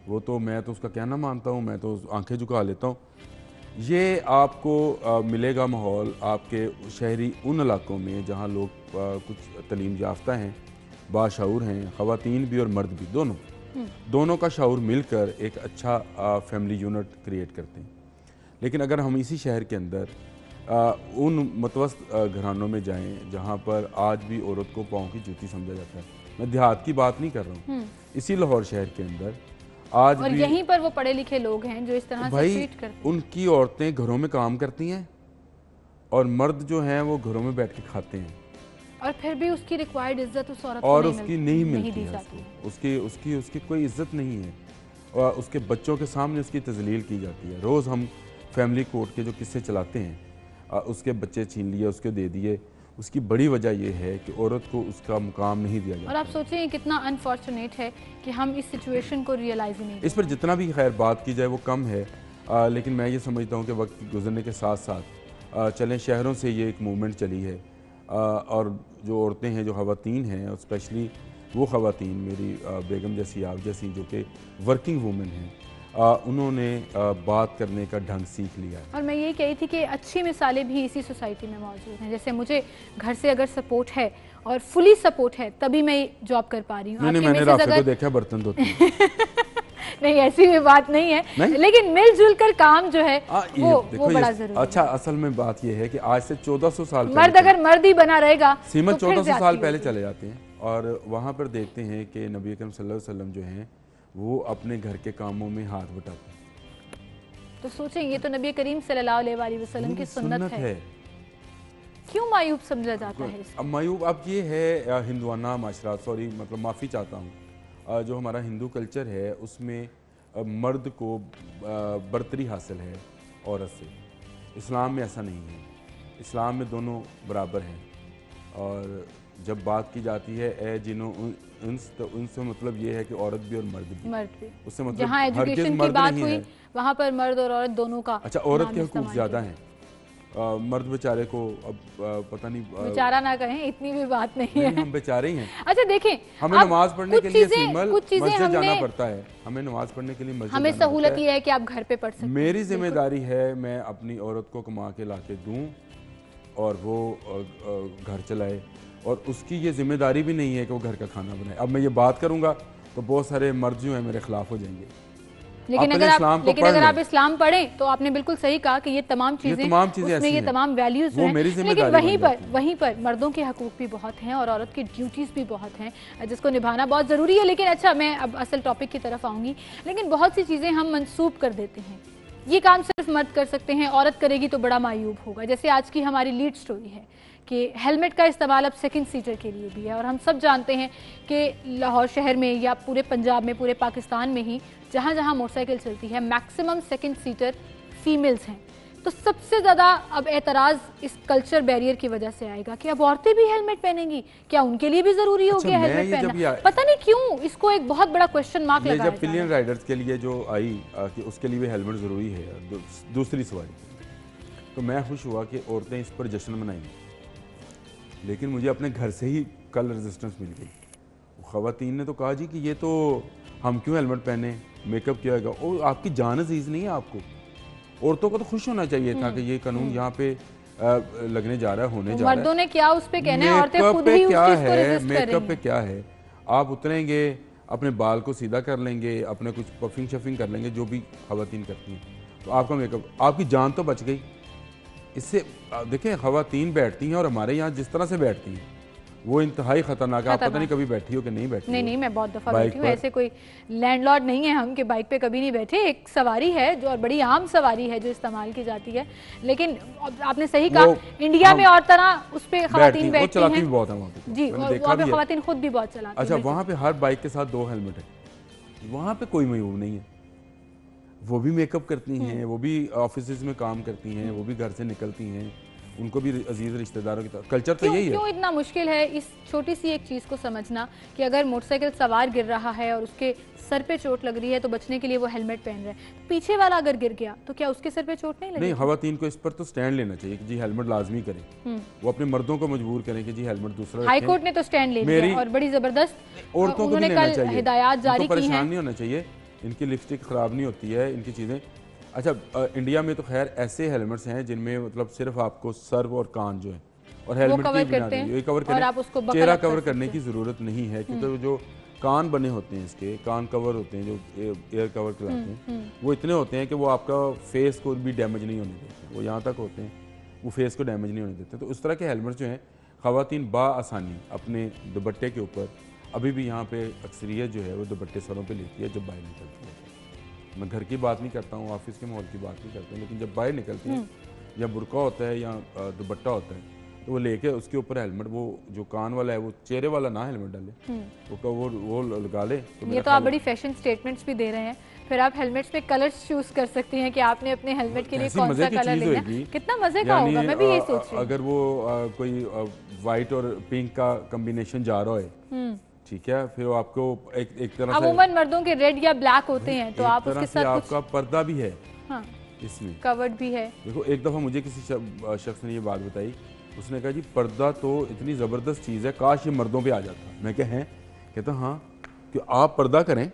वो तो मैं तो उसका कहना मानता हूँ, मैं तो आंखें झुका लेता हूँ। ये आपको मिलेगा माहौल आपके शहरी उन इलाकों में जहाँ लोग कुछ तलीम याफ्ता हैं, बाशऊर हैं, ख़वातीन भी और मर्द भी, दोनों का शऊर मिलकर एक अच्छा फैमिली यूनिट क्रिएट करते हैं। लेकिन अगर हम इसी शहर के अंदर उन मतवस्त घरानों में जाएं जहाँ पर आज भी औरत को पाँव की जूती समझा जाता है, मैं देहात की बात नहीं कर रहा हूँ, इसी लाहौर शहर के अंदर आज और भी यहीं पर वो पढ़े लिखे लोग हैं जो इस तरह से ट्रीट करते हैं। उनकी औरतें घरों में काम करती हैं और मर्द जो हैं वो घरों में बैठ के खाते हैं और फिर भी उसकी रिक्वायर्ड इज्जत उस औरत और को उसकी नहीं मिलती है, जाती। उसकी कोई इज्जत नहीं है और उसके बच्चों के सामने उसकी तजलील की जाती है। रोज़ हम फैमिली कोर्ट के जो किस्से चलाते हैं, उसके बच्चे छीन लिए, उसके दे दिए, उसकी बड़ी वजह यह है कि औरत को उसका मुकाम नहीं दिया जाता। और आप सोचें कितना अनफॉर्चुनेट है कि हम इस सिचुएशन को रियलाइज नहीं। इस पर जितना भी खैर बात की जाए वो कम है, लेकिन मैं ये समझता हूँ कि वक्त गुजरने के साथ साथ चलें शहरों से ये एक मूवमेंट चली है और जो औरतें हैं, जो ख़वातीन हैं, स्पेशली वो ख़वातीन मेरी बेगम जैसी, आप जैसी, जो कि वर्किंग वूमेन हैं, उन्होंने बात करने का ढंग सीख लिया है। और मैं यही कही थी कि अच्छी मिसालें भी इसी सोसाइटी में मौजूद हैं। जैसे मुझे घर से अगर सपोर्ट है और फुली सपोर्ट है तभी मैं जॉब कर पा रही हूँ। मैंने राफे को देखा बर्तन धोते हैं। नहीं, ऐसी भी बात नहीं है, नहीं? लेकिन मिलजुल कर काम जो है वो बड़ा जरूरी है। अच्छा, असल में बात यह है कि आज से 1400 साल मर्द अगर मर्द ही बना रहेगा सीमा तो 1400 साल पहले चले जाते हैं और वहाँ पर देखते हैं कि नबी अकरम सल्लल्लाहु अलैहि वसल्लम जो हैं वो अपने घर के कामों में हाथ बटाते हैं। तो सोचें, ये तो नबी करीम सल्लल्लाहु अलैहि वसल्लम की सुन्नत है। क्यों मायूब समझा जाता है इसको? अब मायूब अब ये है हिंदुआना माशरा, सॉरी मतलब माफ़ी चाहता हूँ, जो हमारा हिंदू कल्चर है उसमें मर्द को बर्तरी हासिल है औरत से। इस्लाम में ऐसा नहीं है, इस्लाम में दोनों बराबर हैं। और जब बात की जाती है ए जिनो उन्स, तो उनसे मतलब ये है कि औरत भी और मर्द भी। उससे मतलब जहाँ एजुकेशन की बात हुई वहाँ पर मर्द और औरत दोनों का। अच्छा, औरत के हुकूक ज़्यादा हैं, मर्द बेचारे को अब पता नहीं, बेचारा ना कहें, इतनी भी बात नहीं है, हम बेचारे ही हैं। अच्छा देखें, हमें नमाज पढ़ने के लिए मस्जिद जाना पड़ता है, हमें नमाज पढ़ने के लिए मस्जिद हमें सहूलत ये है कि आप घर पे पढ़ सकते हैं। मेरी जिम्मेदारी है मैं अपनी औरत को कमा के ला के दूँ और वो घर चलाए, और उसकी ये जिम्मेदारी भी नहीं है कि वो घर का खाना बनाए। अब मैं ये बात करूँगा तो बहुत सारे मर्द जो हैं मेरे खिलाफ हो जाएंगे। लेकिन अगर आप इस्लाम पढ़ें तो आपने बिल्कुल सही कहा कि ये तमाम चीजें उसमें ये तमाम वैल्यूज हैं, लेकिन वहीं पर मर्दों के हकूक भी बहुत हैं और औरत की ड्यूटीज भी बहुत हैं जिसको निभाना बहुत ज़रूरी है। लेकिन अच्छा, मैं अब असल टॉपिक की तरफ आऊँगी। लेकिन बहुत सी चीज़ें हम मंसूब कर देते हैं, ये काम सिर्फ मर्द कर सकते हैं, औरत करेगी तो बड़ा मायूब होगा। जैसे आज की हमारी लीड स्टोरी है कि हेलमेट का इस्तेमाल अब सेकंड सीटर के लिए भी है, और हम सब जानते हैं कि लाहौर शहर में या पूरे पंजाब में, पूरे पाकिस्तान में ही जहाँ जहाँ मोटरसाइकिल चलती है मैक्सिमम सेकंड सीटर फीमेल्स हैं। तो सबसे ज़्यादा अब एतराज़ इस कल्चर बैरियर की वजह से आएगा कि अब औरतें भी हेलमेट पहनेंगी, क्या उनके लिए भी ज़रूरी हो गया हेलमेट पहनना? पता नहीं क्यों इसको एक बहुत बड़ा क्वेश्चन मार्क लगाया जा रहा है। जब पिलियन राइडर्स के लिए जो आई कि उसके लिए भी हेलमेट ज़रूरी है दूसरी सवारी, तो मैं खुश हुआ कि औरतें इस पर जश्न मनाएंगी। लेकिन मुझे अपने घर से ही कल रेजिस्टेंस मिल गई। ख़वातीन ने तो कहा जी कि ये तो हम क्यों हेलमेट पहने, मेकअप किया होगा, और आपकी जान अजीज़ नहीं है आपको। औरतों को तो खुश होना चाहिए था कि ये कानून यहाँ पे लगने जा रहा है, होने जा रहा है। मर्दों ने क्या उस पे कहना है, औरतें खुद ही उस चीज़ को रेजिस्ट कर रही हैं। मेकअप पे क्या है, आप उतरेंगे, अपने बाल को सीधा कर लेंगे, अपने कुछ पफिंग शफिंग कर लेंगे, जो भी ख़वातीन करती हैं, तो आपका मेकअप, आपकी जान तो बच गई। इससे देखें, ख़वातीन बैठती हैं और हमारे यहाँ जिस तरह से बैठती हैं वो इंतहाई खतरनाक है। आप पता नहीं कभी बैठी हो कि नहीं बैठी? नहीं, मैं बहुत दफ़ा बैठी हूँ। ऐसे कोई लैंडलॉर्ड नहीं है हम कि बाइक पे कभी नहीं बैठे। एक सवारी है जो और बड़ी आम सवारी है जो इस्तेमाल की जाती है, लेकिन आपने सही कहा, इंडिया में और तरह उस पर ख़वातीन बैठती हैं। भी बहुत है वहाँ पे जी, और वहाँ पे ख़वातीन खुद भी बहुत चलाती हैं। अच्छा, वहाँ पे हर बाइक के साथ 2 हेलमेट है, वहाँ पे कोई मयूब नहीं है। वो भी मेकअप करती हैं, वो भी ऑफिस में काम करती हैं, वो भी घर से निकलती हैं, उनको भी अजीज रिश्तेदारों की तरह। कल्चर तो यही है। क्यों इतना मुश्किल है इस छोटी सी एक चीज़ को समझना कि अगर मोटरसाइकिल सवार गिर रहा है और उसके सर पे चोट लग रही है तो बचने के लिए वो हेलमेट पहन रहा है, पीछे वाला अगर गिर गया तो क्या उसके सर पे चोट नहीं लगेगी? नहीं, ख़वातीन को इस पर तो स्टैंड लेना चाहिए कि जी हेलमेट लाजमी करें। वो अपने मर्दों को मजबूर करें कि जी हेलमेट दूसरा। हाई कोर्ट ने तो स्टैंड ले लिया और बड़ी जबरदस्त औरतों को भी लेना चाहिए, हिदायत जारी की है। परेशान नहीं होना चाहिए, इनकी लिपस्टिक खराब नहीं होती है, इनकी चीज़ें। अच्छा, इंडिया में तो खैर ऐसे हेलमेट्स हैं जिनमें मतलब सिर्फ आपको सर और कान जो है और हेलमेट की बुनियादी कवर करने, चेहरा कवर करने की ज़रूरत नहीं है, क्योंकि जो कान बने होते हैं, इसके कान कवर होते हैं जो एयर कवर कहलाते हैं, वो इतने होते हैं कि वो आपका फेस को भी डैमेज नहीं होने देते। वो यहाँ तक होते हैं, वो फेस को डैमेज नहीं होने देते। तो उस तरह के हेलमेट जो हैं ख़वातीन बाआसानी अपने दुपट्टे के ऊपर, अभी भी यहाँ पे अक्सरियत जो है वो दुपट्टे सरों पे लेती है जब बाहर निकलती है। मैं घर की बात नहीं करता हूँ, ऑफिस के माहौल की बात नहीं करता हूँ, लेकिन जब बाहर निकलती हैं या बुर्का होता है या दुपट्टा होता है तो वो लेके उसके ऊपर हेलमेट, वो जो कान वाला है वो चेहरे वाला ना हेलमेट डाले, वो लगा ले। तो ये तो आप बड़ी फैशन स्टेटमेंट्स भी दे रहे हैं। फिर आप हेलमेट्स में कलर्स चूज कर सकती हैं कि आपने अपने हेलमेट के लिए कौन सा कलर लेना है। कितना मजे का होगा, मैं भी यही सोच रही हूँ। अगर वो कोई वाइट और पिंक का कॉम्बिनेशन जा रहा है, ठीक है, फिर आपको एक तरह से अमूमन मर्दों के रेड या ब्लैक होते हैं, तो आप उसके साथ आपका पर्दा भी है, हाँ, इसमें कवर्ड भी है। देखो, एक दफ़ा मुझे किसी शख्स ने ये बात बताई, उसने कहा जी पर्दा तो इतनी ज़बरदस्त चीज़ है, काश ये मर्दों पे आ जाता। मैं क्या है, कहता हाँ कि आप पर्दा करें,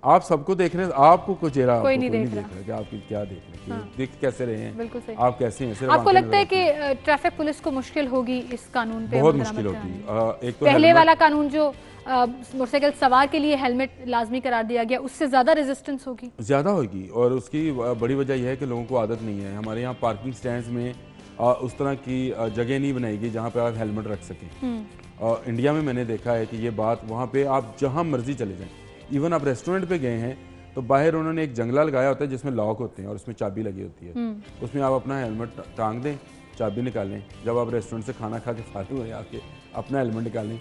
आप सबको देख रहे हैं, आपको को चेहरा कोई आपको नहीं देख देख रहा रहा कि आप क्या देख रहे हैं, हाँ। देख कैसे रहे हैं, बिल्कुल सही। आप कैसे हैं, सिर्फ आपको आंखें लगता है नजर आती हैं। कि ट्रैफिक पुलिस को मुश्किल होगी इस कानून पे बहुत अमल मुश्किल दरामद होती कराने में? एक तो पहले हेलमेट- वाला कानून जो मोटरसाइकिल सवार के लिए हेलमेट लाजमी करार दिया गया, उससे ज़्यादा रेजिस्टेंस होगी? ज़्यादा होगी, और उसकी बड़ी वजह यह है कि लोगों को आदत नहीं है। हमारे यहाँ पार्किंग स्टैंड्स में उस तरह की जगह नहीं बनाएगी जहाँ पे आप हेलमेट रख सकें। और इंडिया में मैंने देखा है कि ये बात वहाँ पे आप जहाँ मर्जी चले जाएं, इवन आप रेस्टोरेंट पे गए हैं तो बाहर उन्होंने एक जंगला लगाया होता है जिसमें लॉक होते हैं और उसमें चाबी लगी होती है, उसमें आप अपना हेलमेट टांग दें, चाबी निकालें, जब आप रेस्टोरेंट से खाना खा के फारिग हुए आके अपना हेलमेट निकालें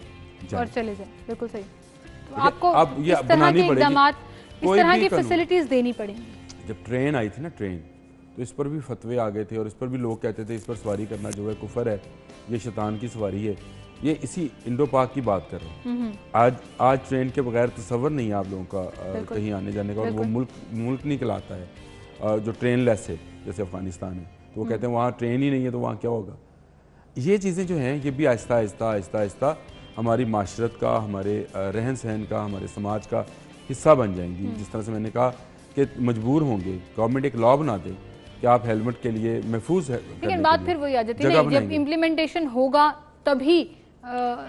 और चले जाए। बिल्कुल सही। तो है। आपको अब ये इस तरह बनानी के पड़ेगी। इक़दामात, इस कोई तरह भी की कानून। फैसिलिटीज़ देनी पड़ेंगी। जब ट्रेन आई थी ना, ट्रेन, तो इस पर भी फतवे आ गए थे और इस पर भी लोग कहते थे इस पर सवारी करना जो है कुफर है, ये शैतान की सवारी है। ये इसी इंडो पाक की बात कर रहा हूँ। आज ट्रेन के बगैर तसव्वुर नहीं है आप लोगों का कहीं आने जाने का, और वो मुल्क नहीं कहलाता है जो ट्रेन लेस है, जैसे अफगानिस्तान है। तो वो कहते हैं वहाँ ट्रेन ही नहीं है तो वहाँ क्या होगा। ये चीज़ें जो हैं ये भी आहिस्ता आहिस्ता आहिस्ता आहिस्ता हमारी माशरत का, हमारे रहन सहन का, हमारे समाज का हिस्सा बन जाएंगी। जिस तरह से मैंने कहा कि मजबूर होंगे, गवर्नमेंट एक लॉ बना दे कि आप हेलमेट के लिए महफूज है। लेकिन बात फिर वही आ जाती है, जब इम्प्लीमेंटेशन होगा तभी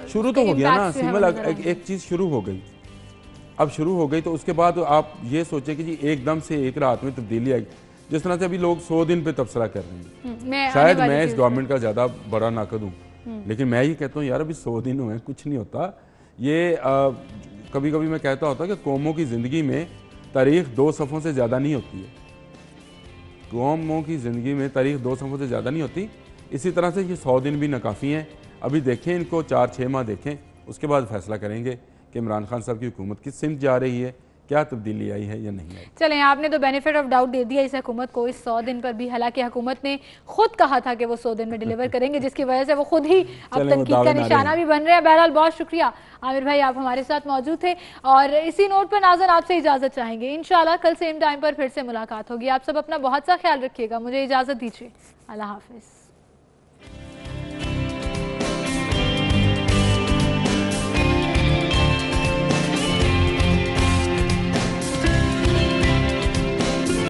शुरू तो हो गया ना सिमल, एक चीज़ शुरू हो गई, अब शुरू हो गई तो उसके बाद आप ये सोचे कि जी एकदम से एक रात में तब्दीली आएगी। जिस तरह से अभी लोग 100 दिन पे तबसरा कर रहे हैं, शायद मैं इस गवर्नमेंट का ज़्यादा बड़ा नाकद हूँ, लेकिन मैं ये कहता हूँ यार अभी 100 दिन हुए, कुछ नहीं होता। ये कभी कभी मैं कहता होता कि कौमों की ज़िंदगी में तारीख 2 सफ़ों से ज़्यादा नहीं होती है, कौमों की ज़िंदगी में तारीख 2 सफ़ों से ज़्यादा नहीं होती। इसी तरह से ये 100 दिन भी नाकाफ़ी हैं। अभी देखें इनको 4-6 माह देखें, उसके बाद फैसला करेंगे कि इमरान खान साहब की हुकूमत किस सिमत जा रही है, क्या तब्दीली आई है या नहीं आई। चलें, आपने तो बेनिफिट ऑफ डाउट दे दिया इस हुकूमत को इस 100 दिन पर भी, हालांकि हुकूमत ने खुद कहा था कि वो 100 दिन में डिलीवर करेंगे, जिसकी वजह से वो खुद ही अब तनकीद का निशाना भी बन रहे हैं। बहरहाल बहुत शुक्रिया आमिर भाई, आप हमारे साथ मौजूद थे। और इसी नोट पर नाज़रीन आपसे इजाज़त चाहेंगे, इंशाल्लाह कल सेम टाइम पर फिर से मुलाकात होगी। आप सब अपना बहुत सा ख्याल रखिएगा, मुझे इजाज़त दीजिए, अल्लाह हाफिज़।